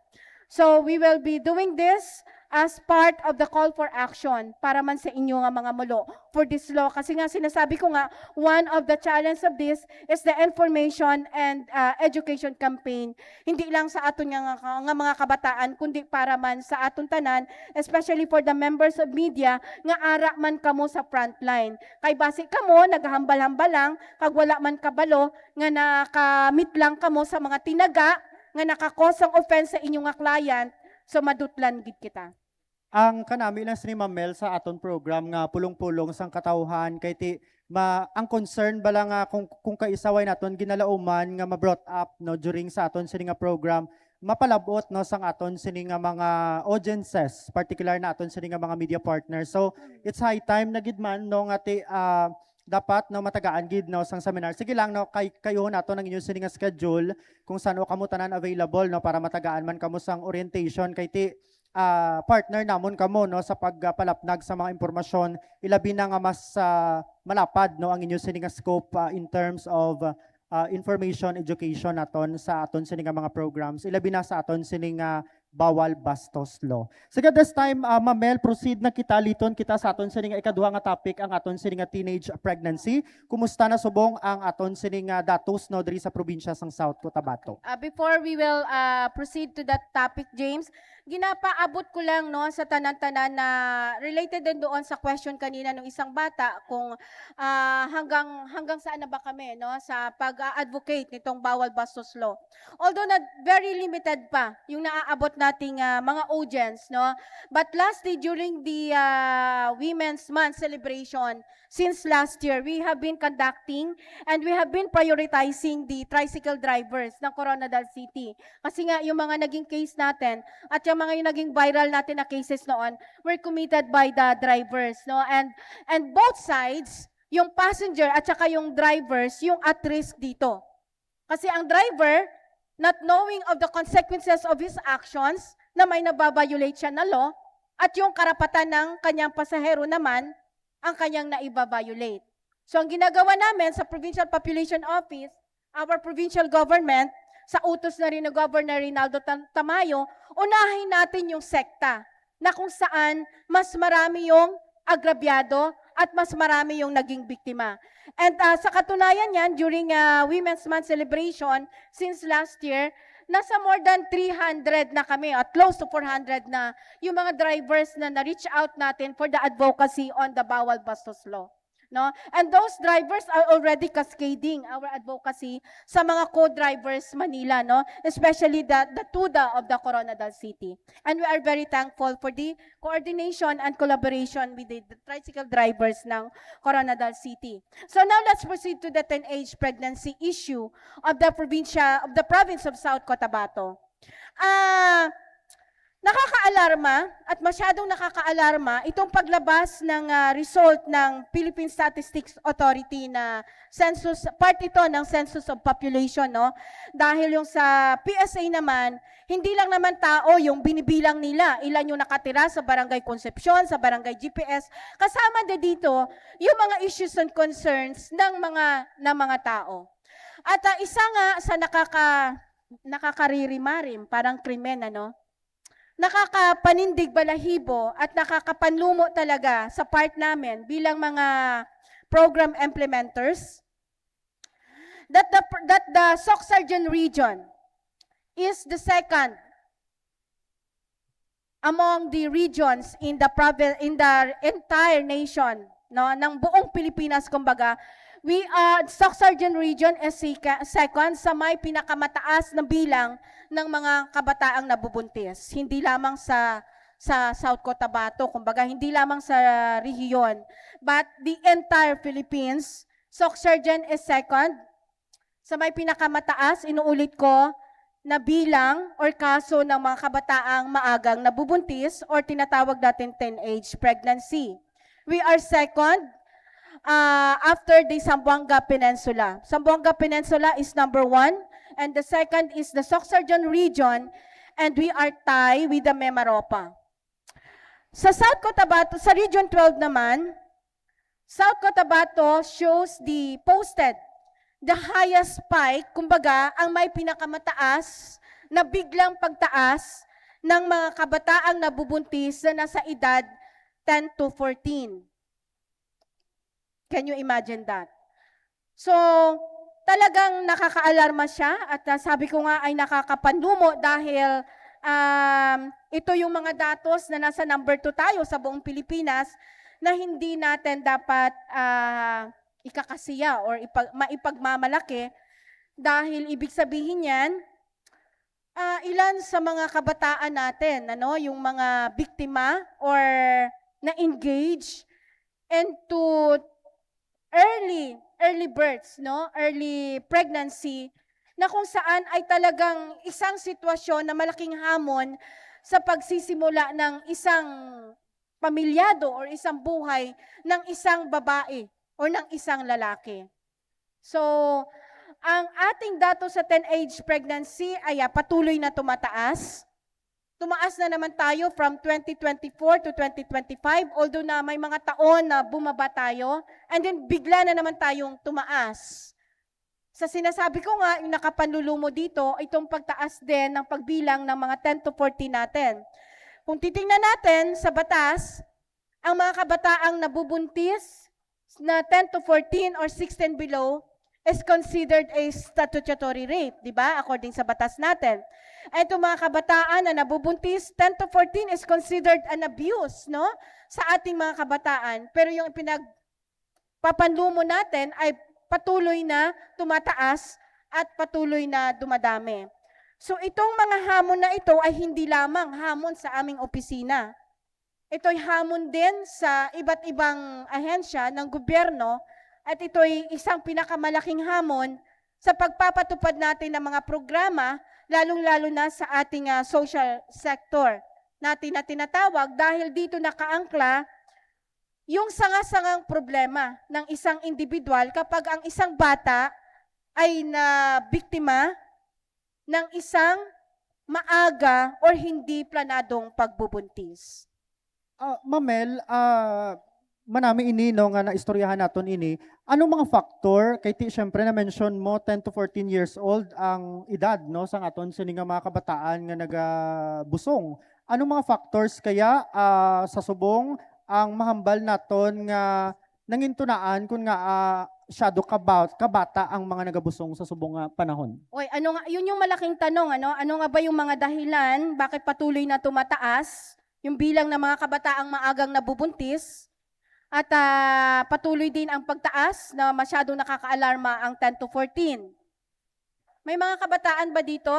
So we will be doing this as part of the call for action para man sa inyo nga mga mulo for this law. Kasi nga sinasabi ko nga, one of the challenge of this is the information and education campaign. Hindi lang sa aton nga mga kabataan, kundi para man sa aton tanan, especially for the members of media, nga ara man kamo sa frontline. Kay basi kamo, naghahambal-hambal lang, kag wala man kabalo, nga nakamit lang kamo sa mga tinaga, nga nakakosang offense sa inyong nga client, so madutlan gid kita. Ang kanami lang ni Ma'am Mel sa aton program nga pulong-pulong sang katawhan kay ang concern bala nga kung kaisaway naton ginalauman nga ma-brought up no during sa aton sini nga program, mapalabot no sang aton sini nga mga audiences, particular na aton sini nga mga media partners. So it's high time na gid man no nga dapat no matagaan gid no sang seminar. Sige lang no kayo nato nang inyo sini nga schedule kung saan kamo tanan available no para matagaan man kamo sang orientation kay partner namon kamo no sa pagpalapnag sa mga impormasyon, ilabi na nga mas malapad no ang inyo sini nga scope in terms of information education naton sa aton sini nga mga programs, ilabi na sa aton sini nga bawal bastos law. Sige, this time, Ma'am Mel, proceed na kita liton kita sa aton sini nga ikaduha nga topic, ang aton sini nga teenage pregnancy. Kumusta na subong ang aton sini nga datos no diri sa probinsya sang South Cotabato? Before we will proceed to that topic, James, ginapaabot ko lang no sa tanan-tanan na related din doon sa question kanina ng isang bata kung hanggang saan na ba kami no sa pag-advocate nitong bawal bastos law. Although na very limited pa yung naaabot nating mga audience no, but lastly during the Women's Month celebration since last year, we have been conducting and we have been prioritizing the tricycle drivers ng Coronadal City. Kasi nga, yung mga naging case natin at yung mga yung naging viral natin na cases noon were committed by the drivers. No? And both sides, yung passenger at saka yung drivers, yung at risk dito. Kasi ang driver, not knowing of the consequences of his actions na may nababiolate siya na law, at yung karapatan ng kanyang pasahero naman ang kanyang naibabiolate. So ang ginagawa namin sa Provincial Population Office, our provincial government, sa utos na rin ng Governor Reynaldo Tamayo, unahin natin yung sekta na kung saan mas marami yung agrabyado at mas marami yung naging biktima. And sa katunayan yan, during Women's Month celebration, since last year, nasa more than 300 na kami, at close to 400 na yung mga drivers na na-reach out natin for the advocacy on the Bawal Bastos Law. No? And those drivers are already cascading our advocacy sa mga co-drivers Manila, no? Especially the TUDA of the Coronadal City. And we are very thankful for the coordination and collaboration with the tricycle drivers ng Coronadal City. So now let's proceed to the 10-age pregnancy issue of the province of South Cotabato. Nakakaalarma at masyadong nakakaalarma itong paglabas ng result ng Philippine Statistics Authority na census, part ito ng Census of Population, no? Dahil yung sa PSA naman, hindi lang naman tao yung binibilang nila, ilan yung nakatira sa Barangay Concepcion, sa Barangay GPS, kasama din dito yung mga issues and concerns ng mga tao. At isa nga sa nakakaririmarim, parang krimen, ano? Nakakapanindig balahibo at nakakapanlumo talaga sa part namin bilang mga program implementers that the Soc-Sargen region is the second among the regions in the entire nation, no, ng buong Pilipinas. Kumbaga, Soc-Sargen region is second sa may pinakamataas na bilang ng mga kabataang nabubuntis. Hindi lamang sa South Cotabato, kumbaga hindi lamang sa rehiyon, but the entire Philippines. Soc-Sargen is second sa may pinakamataas, inuulit ko, na bilang or kaso ng mga kabataang maagang nabubuntis or tinatawag natin 10-age pregnancy. We are second after the Zamboanga Peninsula. Zamboanga Peninsula is number 1. And the second is the Soc-Sargen region, and we are tied with the Memaropa. Sa South Cotabato, sa Region 12 naman, South Cotabato shows the highest spike, kumbaga, ang may pinakamataas na biglang pagtaas ng mga kabataang nabubuntis na nasa edad 10 to 14. Can you imagine that? So, talagang nakakaalarma siya at sabi ko nga ay nakakapanlumo dahil ito yung mga datos na nasa number 2 tayo sa buong Pilipinas na hindi natin dapat ikakasiya or maipagmamalaki dahil ibig sabihin yan, ilan sa mga kabataan natin, ano, yung mga biktima or na-engage into early births, no? Early pregnancy, na kung saan ay talagang isang sitwasyon na malaking hamon sa pagsisimula ng isang pamilyado or isang buhay ng isang babae o ng isang lalaki. So, ang ating datos sa 10-age pregnancy ay patuloy na tumataas. Tumaas na naman tayo from 2024 to 2025, although na may mga taon na bumaba tayo, and then bigla na naman tayong tumaas. Sa sinasabi ko nga, yung nakapanlulumo dito, itong pagtaas din ng pagbilang ng mga 10 to 14 natin. Kung titingnan natin sa batas, ang mga kabataang nabubuntis na 10 to 14 or 16 below is considered a statutory rape, di ba? According sa batas natin. At itong mga kabataan na nabubuntis, 10 to 14 is considered an abuse, no? Sa ating mga kabataan. Pero yung pinagpapanlumo natin ay patuloy na tumataas at patuloy na dumadami. So itong mga hamon na ito ay hindi lamang hamon sa aming opisina. Ito'y hamon din sa iba't ibang ahensya ng gobyerno at ito'y isang pinakamalaking hamon sa pagpapatupad natin ng mga programa, lalong-lalo na sa ating social sector natin na tinatawag dahil dito nakaangkla yung sanga-sangang problema ng isang individual kapag ang isang bata ay na biktima ng isang maaga or hindi planadong pagbubuntis? Mamel, manami ini no nga naistoryahan naton ini. Anong mga factor kay ti syempre na mention mo 10 to 14 years old ang edad no sa aton sini nga mga kabataan nga nagabusong. Anong mga factors kaya sa subong ang mahambal naton nga nangintunaan kun nga shadow kabata ang mga nagabusong sa subong nga panahon? Oy, ano nga, yun yung malaking tanong, ano? Ano nga ba yung mga dahilan bakit patuloy na tumataas yung bilang ng mga kabataang maagang nabubuntis? At patuloy din ang pagtaas na masyadong nakakaalarma ang 10 to 14. May mga kabataan ba dito?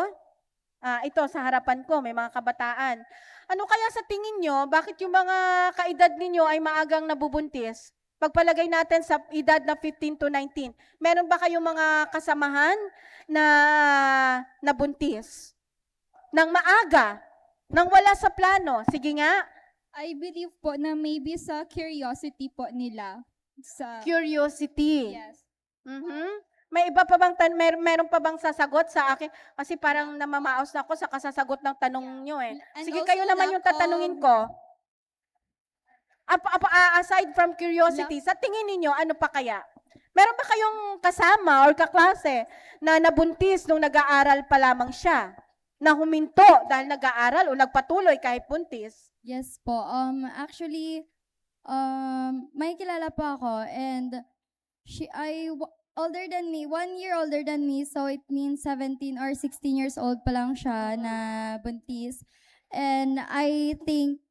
Ito sa harapan ko, may mga kabataan. Ano kaya sa tingin nyo, bakit yung mga kaedad ninyo ay maagang nabubuntis? Pagpalagay natin sa edad na 15 to 19, meron ba kayong mga kasamahan na nabuntis? Nang maaga, nang wala sa plano? Sige nga. I believe po na maybe sa curiosity po nila. Curiosity. Yes. May iba pa bang meron pa bang sasagot sa akin? Kasi parang namamaos na ako sa kasasagot ng tanong nyo eh. And Sige, also kayo naman lack yung tatanungin ko. Aside from curiosity, sa tingin ninyo, ano pa kaya? Meron ba kayong kasama or kaklase na nabuntis nung nag-aaral pa lamang siya? Na huminto dahil nag-aaral o nagpatuloy kahit buntis? Yes po. Actually, may kilala po ako and older than me, 1 year older than me, so it means 17 or 16 years old pa lang siya na buntis. And I think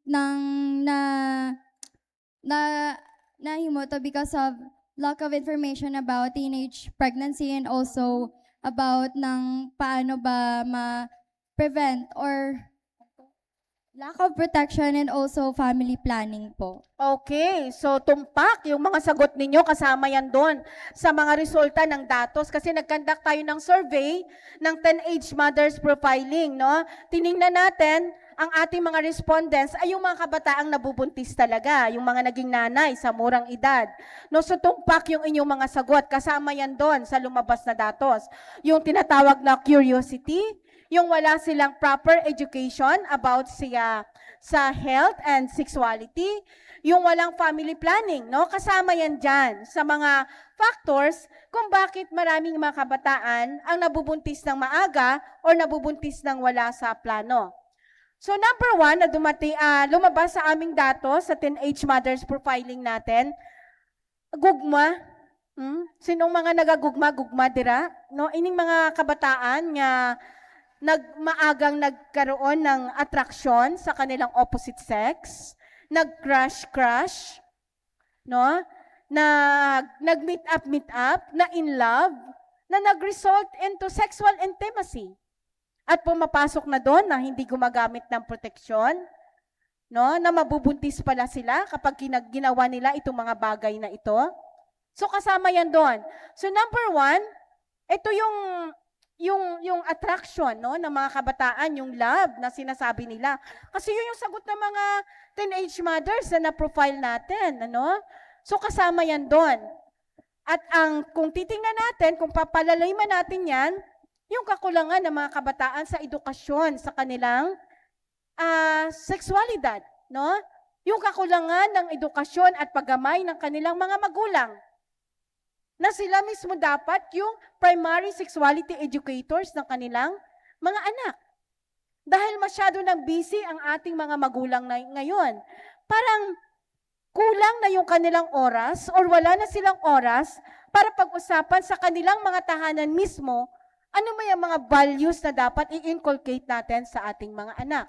nahimo to because of lack of information about teenage pregnancy and also about ng paano ba ma-prevent or lack of protection and also family planning po. Okay, so tumpak yung mga sagot ninyo, kasama yan doon sa mga resulta ng datos kasi nag-conduct tayo ng survey ng 10Age Mothers Profiling, no? Tiningnan natin ang ating mga respondents ay yung mga kabataang nabubuntis talaga, yung mga naging nanay sa murang edad. No, so tumpak yung inyong mga sagot, kasama yan doon sa lumabas na datos. Yung tinatawag na curiosity, yung wala silang proper education about sa health and sexuality, yung walang family planning, no? Kasama yan dyan sa mga factors kung bakit maraming mga kabataan ang nabubuntis ng maaga or nabubuntis ng wala sa plano. So number 1 na lumabas sa aming datos sa 10Age Mothers Profiling natin, gugma. Sinong mga nagagugma dira? No, ining mga kabataan nga maagang nagkaroon ng attraction sa kanilang opposite sex, nag-crush, no? Nag-meet up, na in love, na nag-result into sexual intimacy. At pumapasok na doon na hindi gumagamit ng proteksyon, no? Na mabubuntis pala sila kapag ginawa nila itong mga bagay na ito. So kasama yan doon. So number 1, ito yung attraction, no, ng mga kabataan, yung love na sinasabi nila. Kasi yun yung sagot ng mga teenage mothers na na-profile natin, ano? So kasama yan doon. At kung titingnan natin, kung papalalaman natin yan, yung kakulangan ng mga kabataan sa edukasyon sa kanilang sexualidad, no? Yung kakulangan ng edukasyon at paggamay ng kanilang mga magulang, na sila mismo dapat yung primary sexuality educators ng kanilang mga anak. Dahil masyado nang busy ang ating mga magulang ngayon. Parang kulang na yung kanilang oras or wala na silang oras para pag-usapan sa kanilang mga tahanan mismo ano may mga values na dapat i-inculcate natin sa ating mga anak.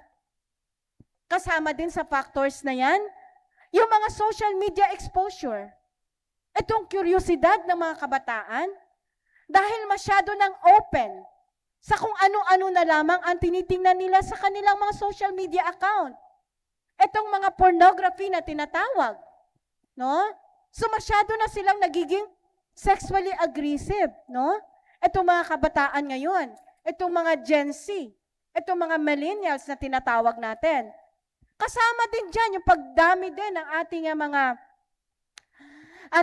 Kasama din sa factors na yan, yung mga social media exposure. Itong kuryosidad ng mga kabataan, dahil masyado nang open sa kung ano-ano na lamang ang tinitingnan nila sa kanilang mga social media account. Itong mga pornography na tinatawag, no? So masyado na silang nagiging sexually aggressive, no? Itong mga kabataan ngayon, itong mga Gen Z, itong mga millennials na tinatawag natin. Kasama din dyan yung pagdami din ng ating mga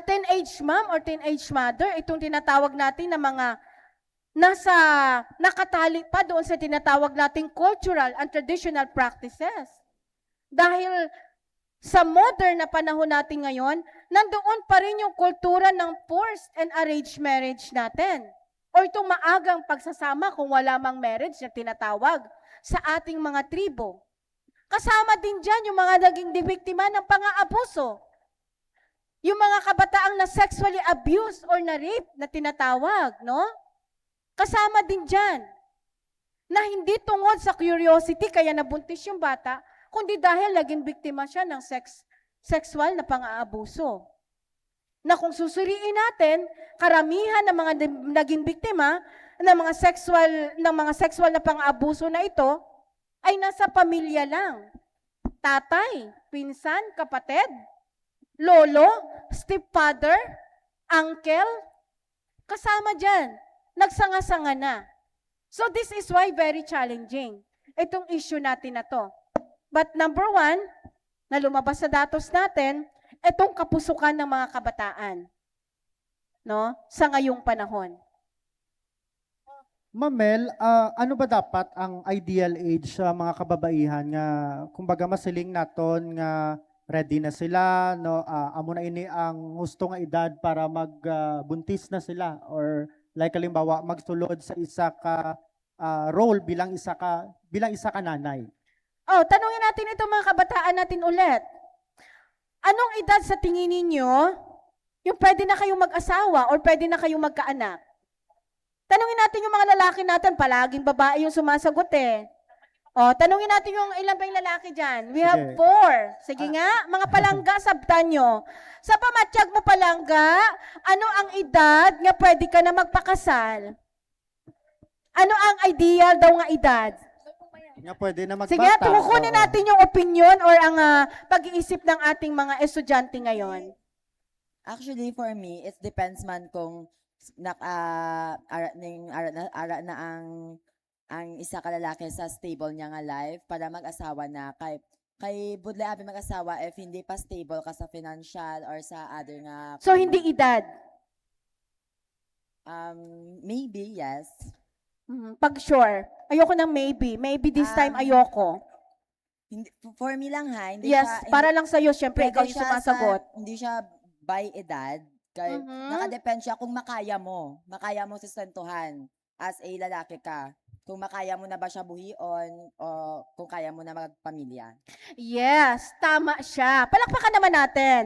teenage mom or teenage mother, itong tinatawag natin na mga nakatali pa doon sa tinatawag nating cultural and traditional practices. Dahil sa modern na panahon natin ngayon, nandoon pa rin yung kultura ng forced and arranged marriage natin. O itong maagang pagsasama kung wala mang marriage na tinatawag sa ating mga tribo. Kasama din dyan yung mga naging biktima ng pang-aabuso. Yung mga kabataang na sexually abused or na rape na tinatawag, no? Kasama din dyan. Na hindi tungod sa curiosity kaya nabuntis yung bata, kundi dahil naging biktima siya ng sexual na pang-aabuso. Na kung susuriin natin, karamihan ng mga naging biktima ng mga sexual na pang-aabuso na ito ay nasa pamilya lang. Tatay, pinsan, kapatid, lolo, stepfather, uncle, kasama dyan. Nagsanga-sanga na. So this is why very challenging itong issue natin na to. But number one, na lumabas sa datos natin, itong kapusukan ng mga kabataan, no, sa ngayong panahon. Ma'am Mel, ano ba dapat ang ideal age sa mga kababaihan nga kumbaga masiling naton nga ready na sila, no, amo na ini ang gusto nga edad para magbuntis na sila or like halimbawa magsulod sa isa ka role bilang isa ka nanay. Oh, tanungin natin itong mga kabataan natin ulit. Anong edad sa tingin ninyo yung pwede na kayong mag-asawa or pwede na kayong magkaanak? Tanungin natin yung mga lalaki natin, palaging babae yung sumasagot eh. Oh, tanungin natin yung ilan pa yung lalaki dyan. We have 4. Sige nga, mga palangga, sabtan nyo. Sa pamatsyag mo palangga, ano ang edad nga pwede ka na magpakasal? Ano ang ideal daw nga edad? Nga pwede na magbata. Sige, tukunin natin yung opinion or ang pag-iisip ng ating mga estudyante ngayon. Actually, for me, it depends man kung ara na ang isa ka lalaki sa stable niya nga life para mag-asawa na. Kay budlay abi mag-asawa if hindi pa stable ka sa financial or sa other nga. So, hindi edad? Maybe, yes. Pag sure. Ayoko ng maybe. Maybe this time ayoko. Hindi, for me lang ha. Hindi Yes, siya, para lang sa'yo, syempre, pwede ikaw yung siya sumasagot. hindi siya by edad. Kaya nakadepend siya kung makaya mo sustentuhan as a lalaki ka. Kung makaya mo na ba siya buhion o kung kaya mo na magpamilya. Yes, tama siya. Palakpakan naman natin.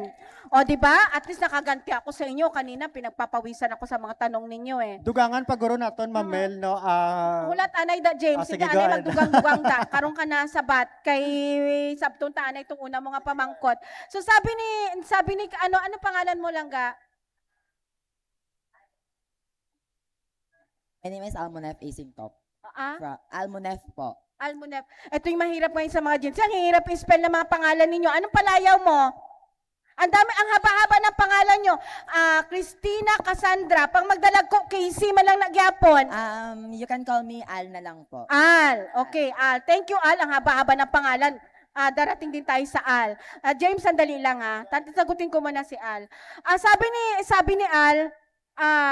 O, di ba? At least nakaganti ako sa inyo. Kanina, pinagpapawisan ako sa mga tanong ninyo eh. Dugangan paguro naton, Ma'am Mel, no. Hulat anay da, James. sige, Sige, go anay ahead. magdugang-dugang da. Karong ka na sabat. Kay sabtong ta anay itong una mga pamangkot. So, sabi ni, ano pangalan mo lang ga? My name is Almonef Asingtop. Almonef po. Almonef. Ito yung mahirap ngayon sa mga James. Ang hirap i-spell ng mga pangalan ninyo. Anong palayaw mo? Ang haba-haba ng pangalan nyo. Christina Cassandra. Pang magdalag ko, Casey man lang nagyapon. You can call me Al na lang po. Al. Okay, Al. Thank you, Al. Ang haba-haba ng pangalan. Darating din tayo sa Al. James, sandali lang ha. Sagutin ko muna si Al. Sabi ni Al,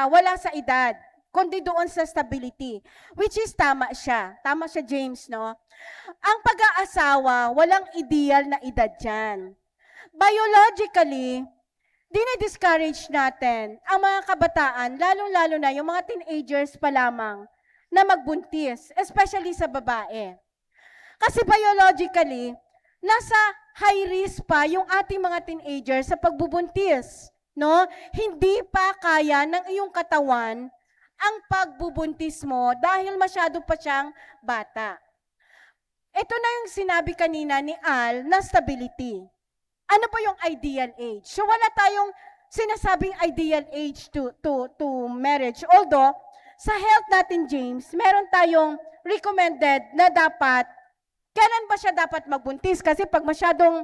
wala sa edad, kundi doon sa stability. Which is tama siya. Tama siya, James, no? Ang pag-aasawa, walang ideal na edad dyan. Biologically, dinidiscourage natin ang mga kabataan, lalong-lalo na yung mga teenagers pa lamang, na magbuntis, especially sa babae. Kasi biologically, nasa high risk pa yung ating mga teenagers sa pagbubuntis. No? Hindi pa kaya ng iyong katawan ang pagbubuntis mo dahil masyado pa siyang bata. Ito na yung sinabi kanina ni Al na stability. Ano ba yung ideal age? So wala tayong sinasabing ideal age to marriage. Although, sa health natin, James, meron tayong recommended na dapat, kailan ba siya dapat magbuntis? Kasi pag masyadong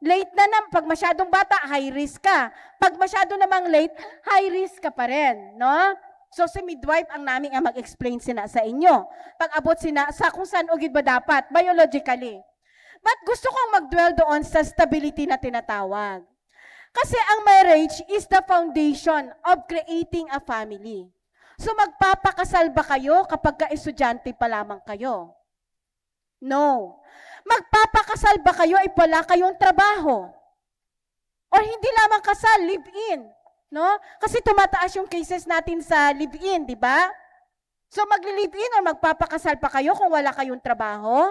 late pag masyadong bata, high risk ka. Pag masyado namang late, high risk ka pa rin, no? So, si midwife ang namin ang mag-explain sa inyo. Pag abot sa kung saan ugid ba dapat, biologically. But gusto kong mag-dwell doon sa stability na tinatawag. Kasi ang marriage is the foundation of creating a family. So magpapakasal ba kayo kapag ka-estudyante pa lamang kayo? No. Magpapakasal ba kayo ay wala kayong trabaho? Or hindi lamang kasal, live-in. No? Kasi tumataas yung cases natin sa live-in, di ba? So magli-live-in or magpapakasal pa kayo kung wala kayong trabaho?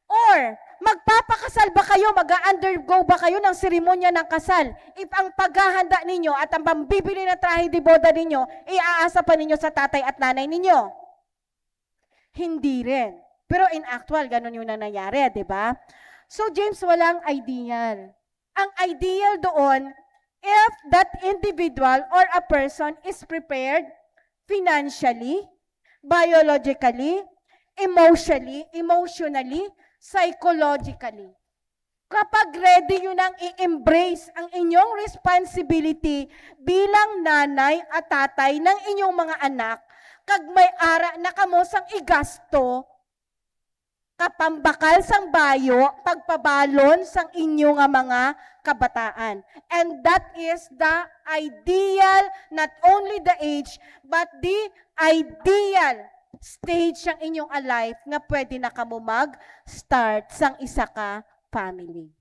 Or magpapakasal ba kayo, mag-undergo ba kayo ng seremonya ng kasal? If ang paghahanda ninyo at ang pambibili ng trahe de boda ninyo, iaasa pa ninyo sa tatay at nanay ninyo? Hindi rin. Pero in actual, ganun yung nangyayari, di ba? So James, walang ideal. Ang ideal doon, if that individual or a person is prepared financially, biologically, emotionally, psychologically. Kapag ready yun ang i-embrace ang inyong responsibility bilang nanay at tatay ng inyong mga anak, kag may ara na kamo sang igasto, kapambakal sang bayo, pagpabalon sang inyong mga kabataan. And that is the ideal, not only the age, but the ideal stage ang inyong alive nga pwede na kamo mag-start sang isa ka family.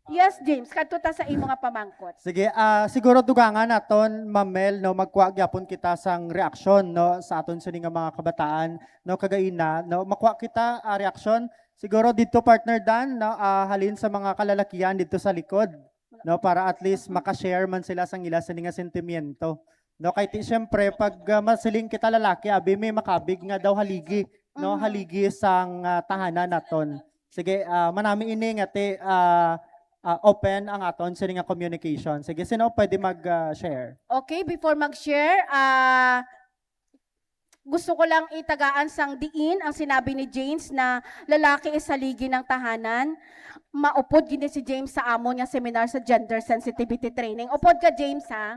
Yes, James, katuta sa imo nga pamangkot. Sige, siguro dugangan naton Mamel no magkuha gyapon kita sang reaksyon no sa aton sini nga mga kabataan no kagaina no makuha kita reaksyon siguro dito partner Dan no halin sa mga kalalakihan dito sa likod no para at least maka-share man sila sang ila sini nga sentimiento. No kay ti syempre pag masiling kita lalaki abi may makabig nga daw haligi no haligi sang tahanan naton. Sige, manami ini nga ti open ang aton sa nga communication. Sige, sino pwede mag-share? Okay, before mag-share, gusto ko lang itagaan sang diin ang sinabi ni James na lalaki is haligi ng tahanan. Maupod gini si James sa amo niya seminar sa gender sensitivity training. Upod ka, James, ha?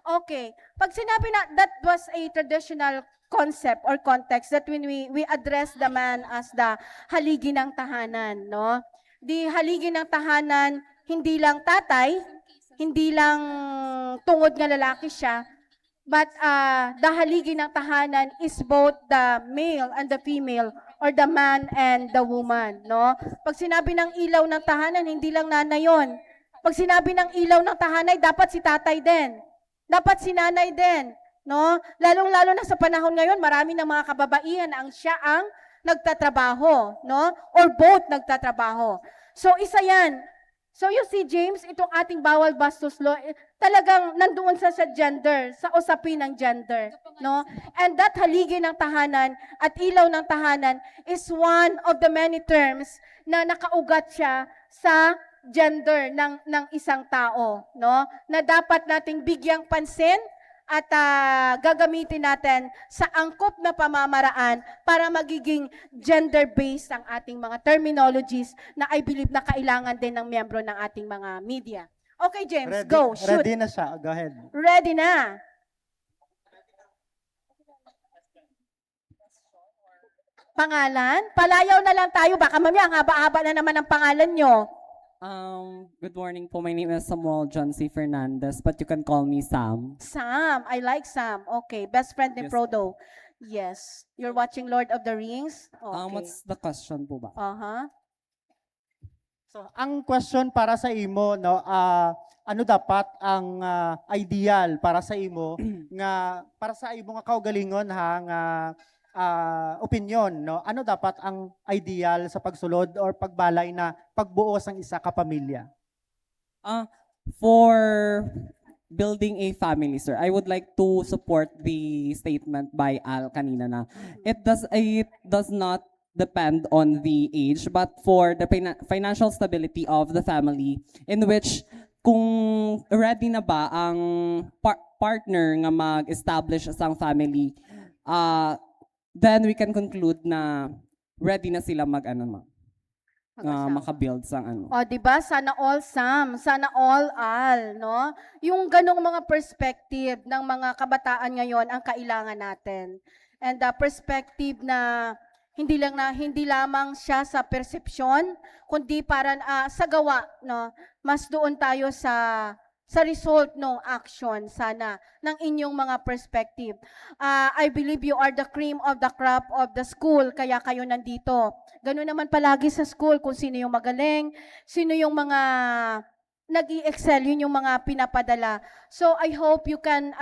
Okay. Pag sinabi na that was a traditional concept or context that when we address the man as the haligi ng tahanan, no? Di haligi ng tahanan, hindi lang tatay, hindi lang tungod nga lalaki siya, but the haligi ng tahanan is both the male and the female or the man and the woman, no? Pag sinabi ng ilaw ng tahanan, hindi lang nanay yon. Pag sinabi ng ilaw ng tahanay, dapat si tatay din. Dapat si nanay din, no? Lalong-lalo na sa panahon ngayon, marami ng mga kababaihan ang siya ang nagtatrabaho, no? Or both nagtatrabaho. So, isa yan. So, you see, James, itong ating bawal bastos law, talagang nandoon sa gender, sa usapin ng gender, no? And that haligi ng tahanan at ilaw ng tahanan is one of the many terms na nakaugat siya sa gender ng isang tao, no? Na dapat nating bigyang pansin at gagamitin natin sa angkop na pamamaraan para magiging gender-based ang ating mga terminologies na I believe na kailangan din ng miyembro ng ating mga media. Okay, James, go, shoot. Ready na siya, go ahead. Ready na. Pangalan? Palayaw na lang tayo, baka mamaya ang haba-haba na naman ang pangalan nyo. Good morning po. My name is Samuel John C. Fernandez, but you can call me Sam. Sam, I like Sam. Okay, best friend ni Yes. Frodo. Yes. You're watching Lord of the Rings? Okay. What's the question po ba? So, ang question para sa imo no ano dapat ang ideal para sa imo nga para sa imo nga kaugalingon ha nga opinion no ano dapat ang ideal sa pagsulod or pagbalay na pagbuo sang isa ka pamilya? For building a family, sir, I would like to support the statement by Al kanina na it does not depend on the age, but for the financial stability of the family, in which kung ready na ba ang partner nga mag-establish sang family, then we can conclude na ready na sila makabuild sang O, di ba? Sana all Sam, sana all Al, no? Yung ganong mga perspective ng mga kabataan ngayon ang kailangan natin. And the perspective na hindi lamang siya sa persepsyon, kundi para sa gawa, no? Mas doon tayo sa sa result ng action sana ng inyong mga perspective. I believe you are the cream of the crop of the school, kaya kayo nandito. Ganun naman palagi sa school kung sino yung magaling, sino yung mga nag-i-excel, yun yung mga pinapadala. So I hope you can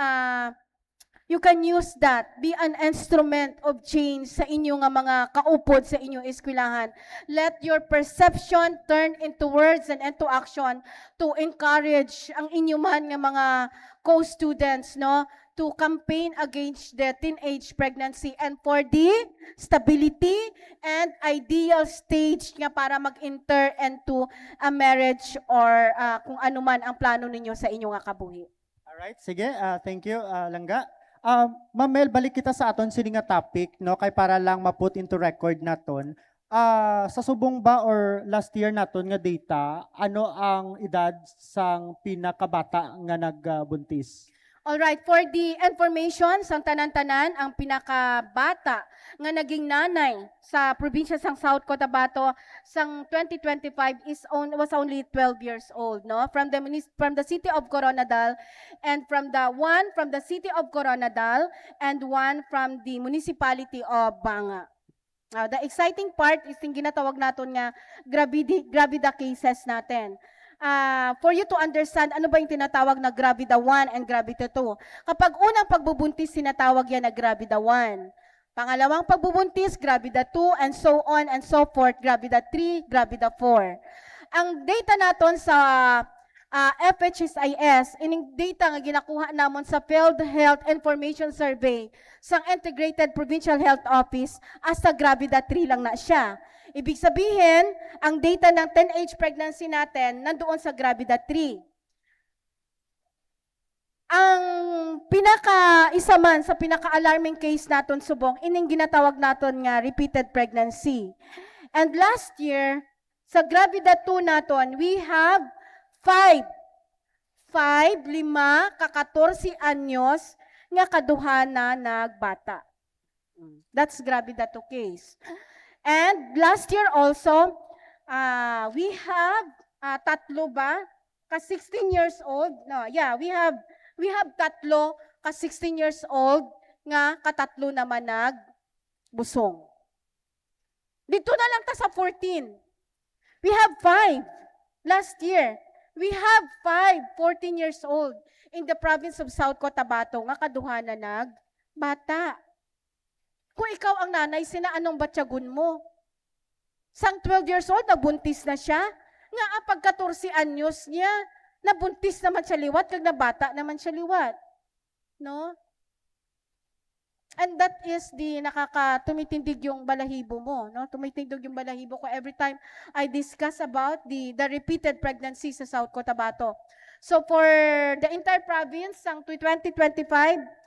use that, be an instrument of change sa inyong mga kaupod sa inyong eskwelahan. Let your perception turn into words and into action to encourage ang inyong man nga mga co-students, no, to campaign against the teenage pregnancy and for the stability and ideal stage nga para mag-enter into a marriage or kung ano man ang plano ninyo sa inyong nga kabuhi. Alright, sige, thank you, Langga. Ma'am Mel, balik kita sa aton sini nga topic, no, kay para lang ma-put into record naton. Sa subong ba or last year naton nga data, ano ang edad sang pinakabata nga nagbuntis? Alright, for the information, sang tanan-tanan, ang pinakabata nga naging nanay sa probinsya sang South Cotabato sang 2025 was only 12 years old, no? From the city of Coronadal and from the city of Coronadal and one from the municipality of Banga. The exciting part is yung ginatawag natin nga gravida cases natin. For you to understand ano ba yung tinatawag na gravida 1 and gravida 2. Kapag unang pagbubuntis, sinatawag yan na gravida 1. Pangalawang pagbubuntis, gravida 2, and so on and so forth, gravida 3, gravida 4. Ang data naton sa FHSIS, ining data nga ginakuha namon sa Field Health Information Survey sa Integrated Provincial Health Office, sa gravida 3 lang na siya. Ibig sabihin, ang data ng teenage pregnancy natin nandoon sa gravida 3. Ang isa man sa pinaka-alarming case naton subong, ining ginatawag naton nga repeated pregnancy. And last year, sa gravida 2 naton, we have 5, 5, 5, ka-14 anyos nga kaduha na nagbata. That's gravida 2 case. And last year also, we have tatlo ba? Ka 16 years old. No, yeah, we have tatlo ka 16 years old nga katatlo naman nagbusong. Dito na lang ta sa 14. We have 5 last year. We have 5 14 years old in the province of South Cotabato nga kaduha na nagbata. Kung ikaw ang nanay, sina anong batyagun mo? Sang 12 years old, nabuntis na siya. Nga pagka 14 anyos niya, nabuntis naman siya liwat, kag nabata naman siya liwat. No? And that is the tumitindig yung balahibo mo. No? Tumitindig yung balahibo ko every time I discuss about the repeated pregnancy sa South Cotabato. So for the entire province, sang 2025,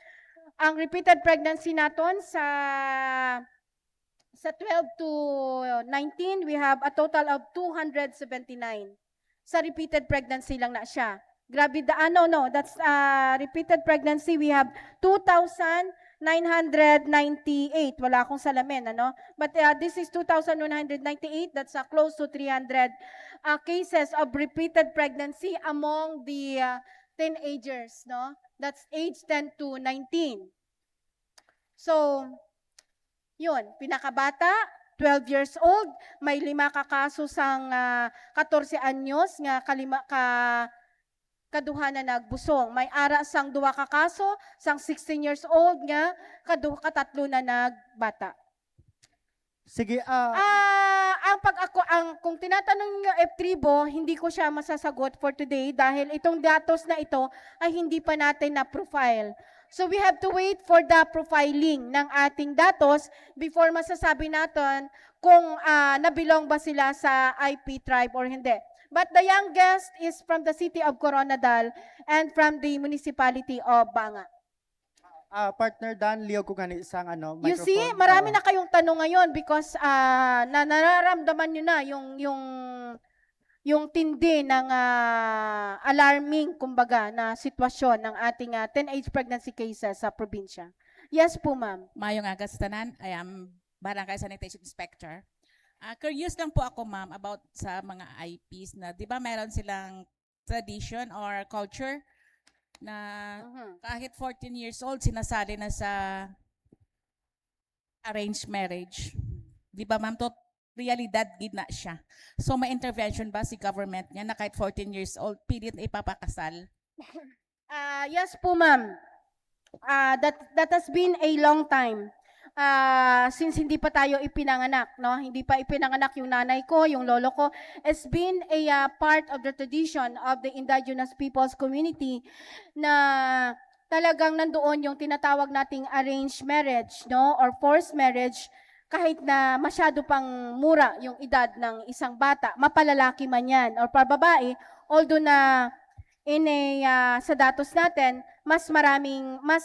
ang repeated pregnancy naton sa 12 to 19, we have a total of 279. Sa repeated pregnancy lang na siya. Gravida, that's repeated pregnancy, we have 2,998. Wala akong salamin, ano? But this is 2,198, that's close to 300 cases of repeated pregnancy among the teenagers, no? That's age 10 to 19. So, yun, pinakabata, 12 years old, may 5 kakaso sang 14 anyos nga kaduha na nagbusong. May ara sang 2 kakaso sang 16 years old nga katatlo na nagbata. Sige, kung tinatanong niyo F-Tribo, hindi ko siya masasagot for today dahil itong datos na ito ay hindi pa natin na-profile. So we have to wait for the profiling ng ating datos before masasabi natin kung nabilong ba sila sa IP tribe or hindi. But the youngest is from the city of Coronadal and from the municipality of Banga. Partner Dan, liyaw ko gani isang microphone. You see, marami na kayong tanong ngayon because nararamdaman nyo na yung tindi ng alarming, kumbaga, na sitwasyon ng ating teenage pregnancy cases sa probinsya. Yes po, ma'am. Mayong agas tanan, I am Barangay Sanitation Inspector. Curious lang po ako, ma'am, about sa mga IPs na, di ba meron silang tradition or culture na Mhm. kahit 14 years old, sinasali na sa arranged marriage. Di ba, ma'am? Realidad gid na siya. So, may intervention ba si government niya na kahit 14 years old, pilit na ipapakasal? Yes po, ma'am. That has been a long time. Since hindi pa tayo ipinanganak, no? Hindi pa ipinanganak yung nanay ko, yung lolo ko. It's been a part of the tradition of the indigenous peoples community na talagang nandoon yung tinatawag nating arranged marriage, no? Or forced marriage, kahit na masyado pang mura yung edad ng isang bata, mapalalaki man yan, or pababae, although na sa datos natin, mas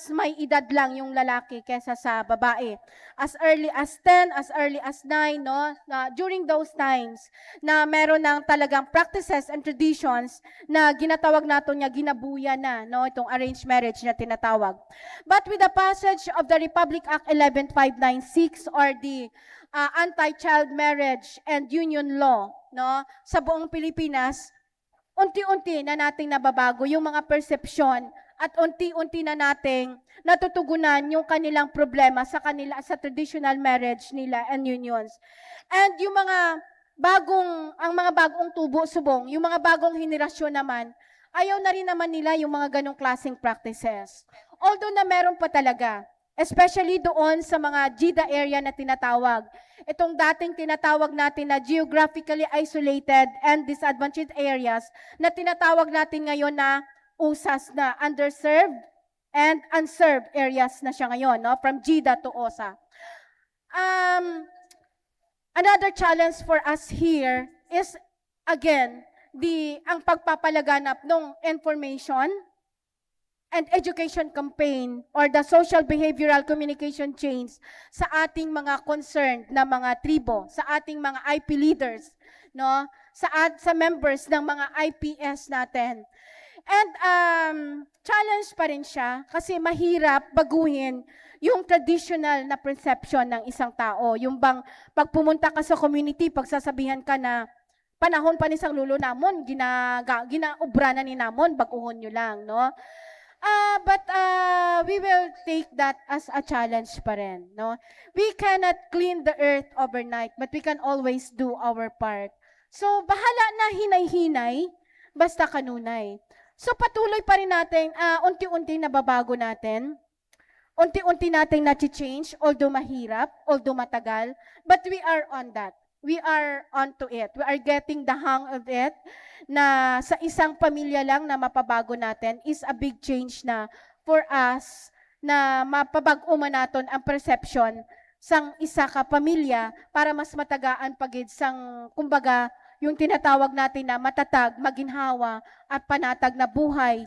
may edad lang yung lalaki kesa sa babae. As early as 10, as early as 9, no? During those times, na meron ng talagang practices and traditions na ginatawag natin niya, ginabuya na, no? Itong arranged marriage na tinatawag. But with the passage of the Republic Act 11596 or the Anti-Child Marriage and Union Law, no? Sa buong Pilipinas, unti-unti na nating nababago yung mga persepsyon at unti-unti na nating natutugunan yung kanilang problema sa traditional marriage nila and unions. And yung mga bagong tubo-subong, yung mga bagong henerasyon naman, ayaw na rin naman nila yung mga ganong klaseng practices. Although na meron pa talaga, especially doon sa mga GIDA area na tinatawag. Itong dating tinatawag natin na geographically isolated and disadvantaged areas na tinatawag natin ngayon na USAS na, underserved and unserved areas na siya ngayon, no? From GIDA to OSA. Another challenge for us here is, again, ang pagpapalaganap ng information and education campaign or the social behavioral communication chains sa ating mga concerned na mga tribo, sa ating mga IP leaders, no? Sa members ng mga IPS natin. And challenge pa rin siya kasi mahirap baguhin yung traditional na perception ng isang tao. Yung bang pag pumunta ka sa community, pagsasabihan ka na panahon pa ni sang lulo namon, ginaubra na ni namon, baguhon nyo lang, no? But we will take that as a challenge pa rin, no? We cannot clean the earth overnight, but we can always do our part. So, bahala na hinay-hinay, basta kanunay. So, patuloy pa rin natin, unti-unti nababago natin, unti-unti natin na-change, although mahirap, although matagal, but we are on that. We are onto it. We are getting the hang of it na sa isang pamilya lang na mapabago natin is a big change na for us na mapabago man natin ang perception sang isa ka pamilya para mas matagaan pagid sang kumbaga yung tinatawag natin na matatag, maginhawa at panatag na buhay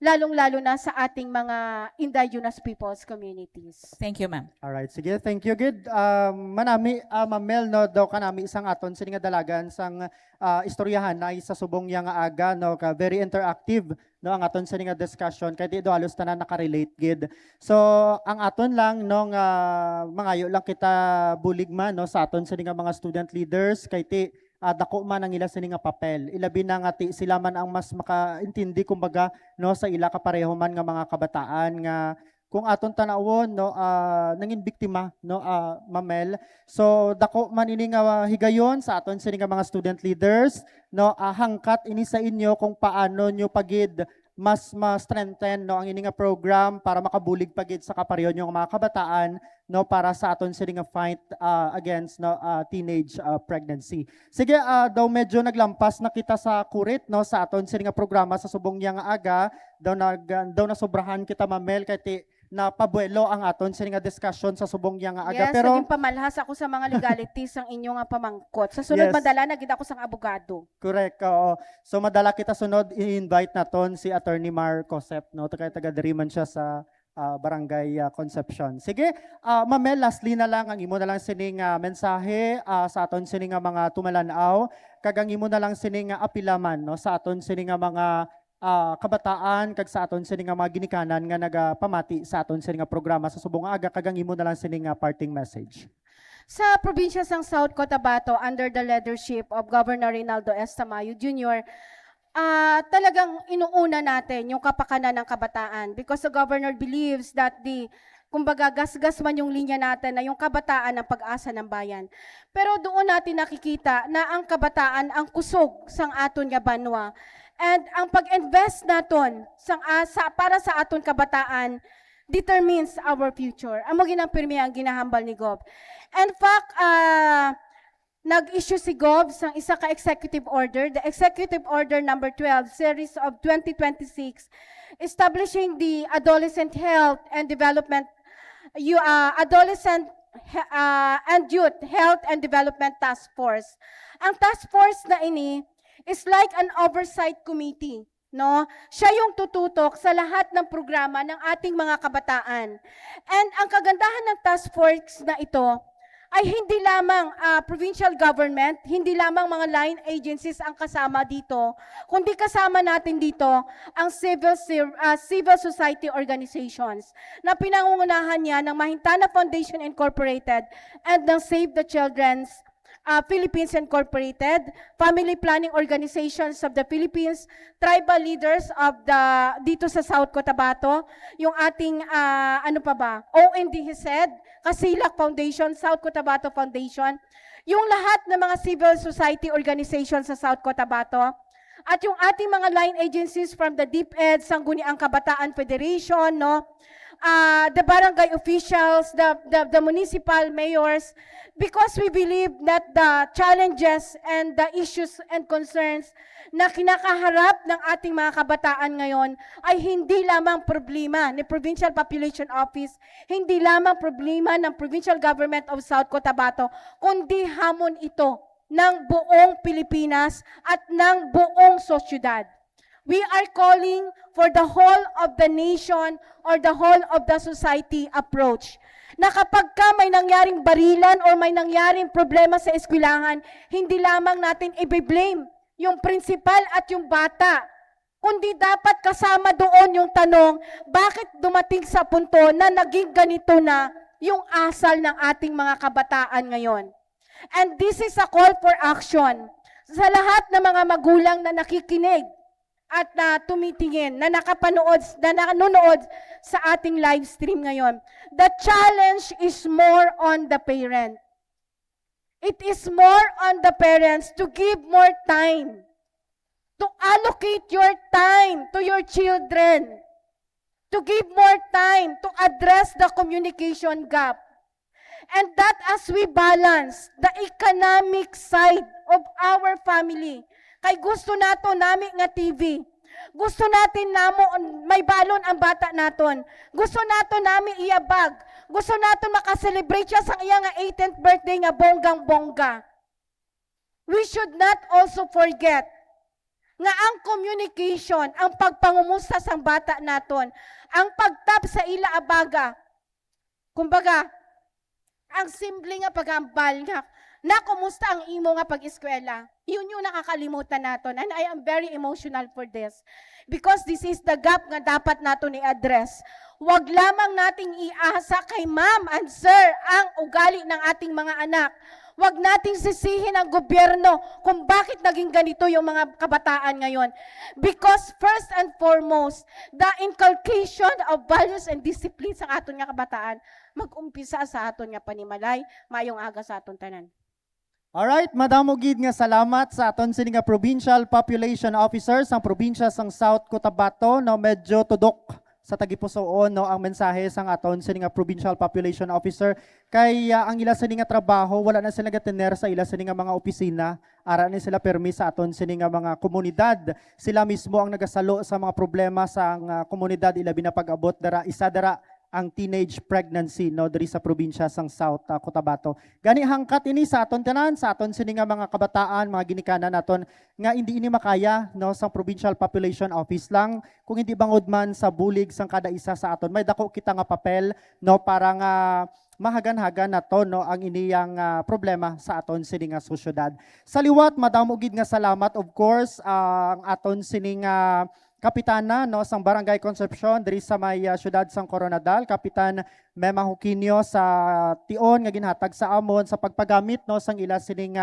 lalong-lalo na sa ating mga indigenous peoples communities. Thank you, ma'am. Alright, sige, thank you, good. Manami, Mel, no, daw kanami isang aton, sini nga dalagan, sang istoryahan na isa subong yang aga, no, ka very interactive, no, ang aton sini nga discussion, kaya di do halos tanan nakarelate, gid. So, ang aton lang, no, nga mangayo lang kita buligman, no, sa aton sini nga mga student leaders, kay ti, dako man ang ila sini nga papel. Ilabi na nga ti sila man ang mas makaintindi kumbaga no sa ila kapareho man nga mga kabataan nga kung aton tanawon no nangin biktima no Mamel. So dako man ini nga higayon sa aton sini nga mga student leaders no hangkat ini sa inyo kung paano nyo pagid mas ma-strengthen no ang ini nga program para makabulig pagid sa kapareho nyo nga mga kabataan no para sa aton sini nga fight against no teenage pregnancy. Sige daw medyo naglampas na kita sa kurit no sa aton sini nga programa sa subong yang aga daw nasobrahan kita Mamel kay na pabuelo ang aton sini nga discussion sa subong yang aga Yes, pero naging pamalhas ako sa mga legalities ang inyo nga pamangkot. Sa sunod Yes. madala na gid ako sang abogado. correct oo. So madala kita sunod i-invite naton si Attorney Mar Cosep no taga diri man siya sa Barangay Concepcion. Sige, Mamel, lastly na lang ang imo na lang sining mensahe sa aton sining mga tumalanaw, kag ang imo na lang sining apilaman no sa aton sining mga kabataan kag sa aton sining mga ginikanan nga nagapamati sa aton sining programa sa subong aga kag ang imo na lang sining parting message. Sa probinsya sang South Cotabato under the leadership of Governor Reynaldo S. Tamayo Jr., talagang inuuna natin yung kapakanan ng kabataan because the governor believes that kumbaga gasgas man yung linya natin na yung kabataan ang pag-asa ng bayan. Pero doon natin nakikita na ang kabataan ang kusog sang aton nga banwa. And ang pag-invest naton para sa aton kabataan determines our future. Amo ginampirmi ang ginahambal ni Gob. In fact, nag-issue si Gob ng isa ka executive order, the Executive Order number 12, series of 2026, establishing the Adolescent Health and Development and Youth Health and Development Task Force. Ang task force na ini is like an oversight committee, no? Siya yung tututok sa lahat ng programa ng ating mga kabataan. And ang kagandahan ng task force na ito ay hindi lamang provincial government, hindi lamang mga line agencies ang kasama dito, kundi kasama natin dito ang civil society organizations na pinangungunahan niya ng Mahintana Foundation Incorporated and ng Save the Children's Philippines Incorporated, Family Planning Organizations of the Philippines, tribal leaders of dito sa South Cotabato, yung ating ONDHSED, Kasilak Foundation, South Cotabato Foundation, yung lahat ng mga civil society organizations sa South Cotabato, at yung ating mga line agencies from the DepEd, Sangguniang Kabataan Federation, no? The barangay officials, the municipal mayors, because we believe that the challenges and the issues and concerns na kinakaharap ng ating mga kabataan ngayon ay hindi lamang problema ni Provincial Population Office, hindi lamang problema ng Provincial Government of South Cotabato, kundi hamon ito ng buong Pilipinas at ng buong sosyedad. We are calling for the whole of the nation or the whole of the society approach. Na kapag ka may nangyaring barilan or may nangyaring problema sa eskwelahan, hindi lamang natin i-blame yung principal at yung bata, kundi dapat kasama doon yung tanong, bakit dumating sa punto na naging ganito na yung asal ng ating mga kabataan ngayon. And this is a call for action sa lahat ng mga magulang na nakikinig at na tumitingin, na nakapanood, na nanonood sa ating live stream ngayon. The challenge is more on the parent. It is more on the parents to give more time, to allocate your time to your children, to give more time to address the communication gap. And that as we balance the economic side of our family, kay gusto nato nami nga TV. Gusto natin namo may balon ang bata naton. Gusto nato nami iabag. Gusto nato makaselebrate siya sa iya nga 18th birthday nga bonggang-bongga. We should not also forget nga ang communication, ang pagpangumusta sa bata naton, ang pagtap sa ila abaga. Kumbaga, ang simple nga pagambal nga na kumusta ang imo nga pag-eskwela. Yun yung nakakalimutan naton. And I am very emotional for this. Because this is the gap nga dapat naton i-address. Huwag lamang nating iasa kay ma'am and sir ang ugali ng ating mga anak. Huwag nating sisihin ang gobyerno kung bakit naging ganito yung mga kabataan ngayon. Because first and foremost, the inculcation of values and discipline sa aton nga kabataan, mag-umpisa sa aton nga panimalay, mayong aga sa aton tanan. Alright, Madam Ugid nga salamat sa aton sini nga Provincial Population Officer sang probinsya sang South Cotabato, no, medyo tudok sa tagipusoon, no, ang mensahe sang aton sini nga Provincial Population Officer kay ang ila sini nga trabaho wala na sila gatener sa ila sini nga mga opisina, ara ni sila permi sa aton sini nga mga komunidad. Sila mismo ang nagasalo sa mga problema sa komunidad, ilabi na pag-abot dara isa dara ang teenage pregnancy, no, diri sa probinsya sang South Cotabato. Gani hangkat ini sa aton tanan, sa aton sini nga mga kabataan, mga ginikanan naton nga hindi ini makaya, no, sang Provincial Population Office lang kung hindi bangod man sa bulig sang kada isa sa aton. May dako kita nga papel, no, para nga mahagan-hagan nato, no, ang iniyang problema sa aton sini nga sosyedad. Sa liwat, Madam Ugid nga salamat, of course, ang aton sini nga Kapitana, no, sang Barangay Concepcion diri sa may syudad sang Coronadal, Kapitan Mema Huquinio sa tion nga ginhatag sa amon sa pagpagamit, no, sang ila sining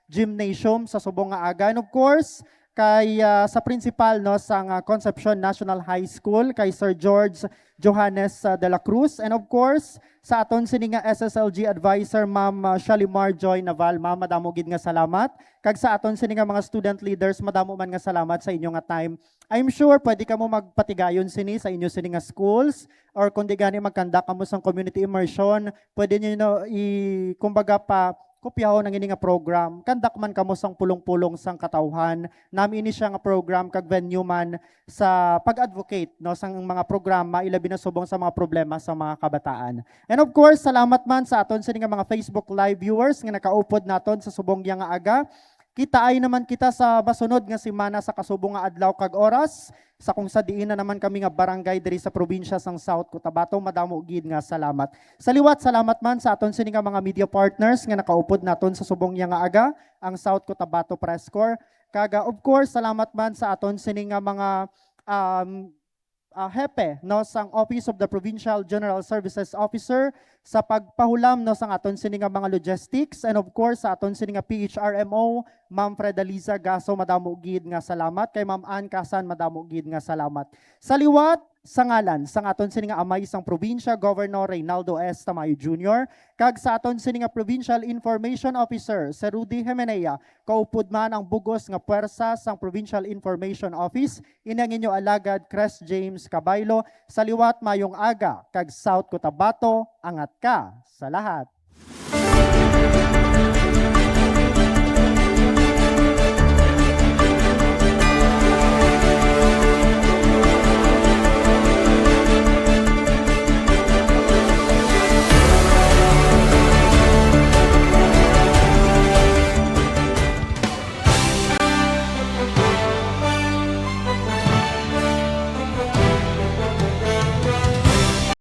gymnasium sa subong nga aga. And of course, kay sa principal no sang Concepcion National High School kay Sir George Johannes de la Cruz, and of course sa aton sini nga SSLG advisor Ma'am Shalimar Joy Naval. Ma'am, madamo gid nga salamat. Kag sa aton sini nga mga student leaders, madamo man nga salamat sa inyo nga time. I'm sure pwede ka mo magpatigayon sini sa inyo sini nga schools, or kung di gani magkanda ka mo sang community immersion, pwede niyo no, kumbaga pa kopyaho ng ini nga program. Kandak man kamo sang pulong-pulong sang katawhan. Nami ini siya nga program kag venue man sa pag-advocate no sang mga programa ilabi na subong sa mga problema sa mga kabataan. And of course, salamat man sa aton sa nga mga Facebook live viewers nga nakaupod naton sa subong yang nga aga. Kita ay naman kita sa basunod nga semana sa kasubong nga adlaw kag oras sa kung sa diin na naman kami nga barangay diri sa probinsya sang South Cotabato. Madamo gid nga salamat. Sa liwat, salamat man sa aton sini nga mga media partners nga nakaupod naton sa subong yang nga aga, ang South Cotabato Press Corps. Kaga of course, salamat man sa aton sini nga mga hepe no sang Office of the Provincial General Services Officer sa pagpahulam no sang aton sini nga mga logistics, and of course sa aton sini nga PHRMO Ma'am Fredaliza Gaso, madamo gid nga salamat. Kay Ma'am Ann Kasan, madamo gid nga salamat. Sa liwat, sa ngalan sang aton sini nga amay sang probinsya Governor Reynaldo S. Tamayo Jr. kag sa aton sini nga Provincial Information Officer Sir Rudy Jimenea, kaupod man ang bugos nga puwersa sang Provincial Information Office, inang inyo alagad Cres James Cabaylo. Sa liwat, mayong aga kag South Cotabato, angat ka sa lahat.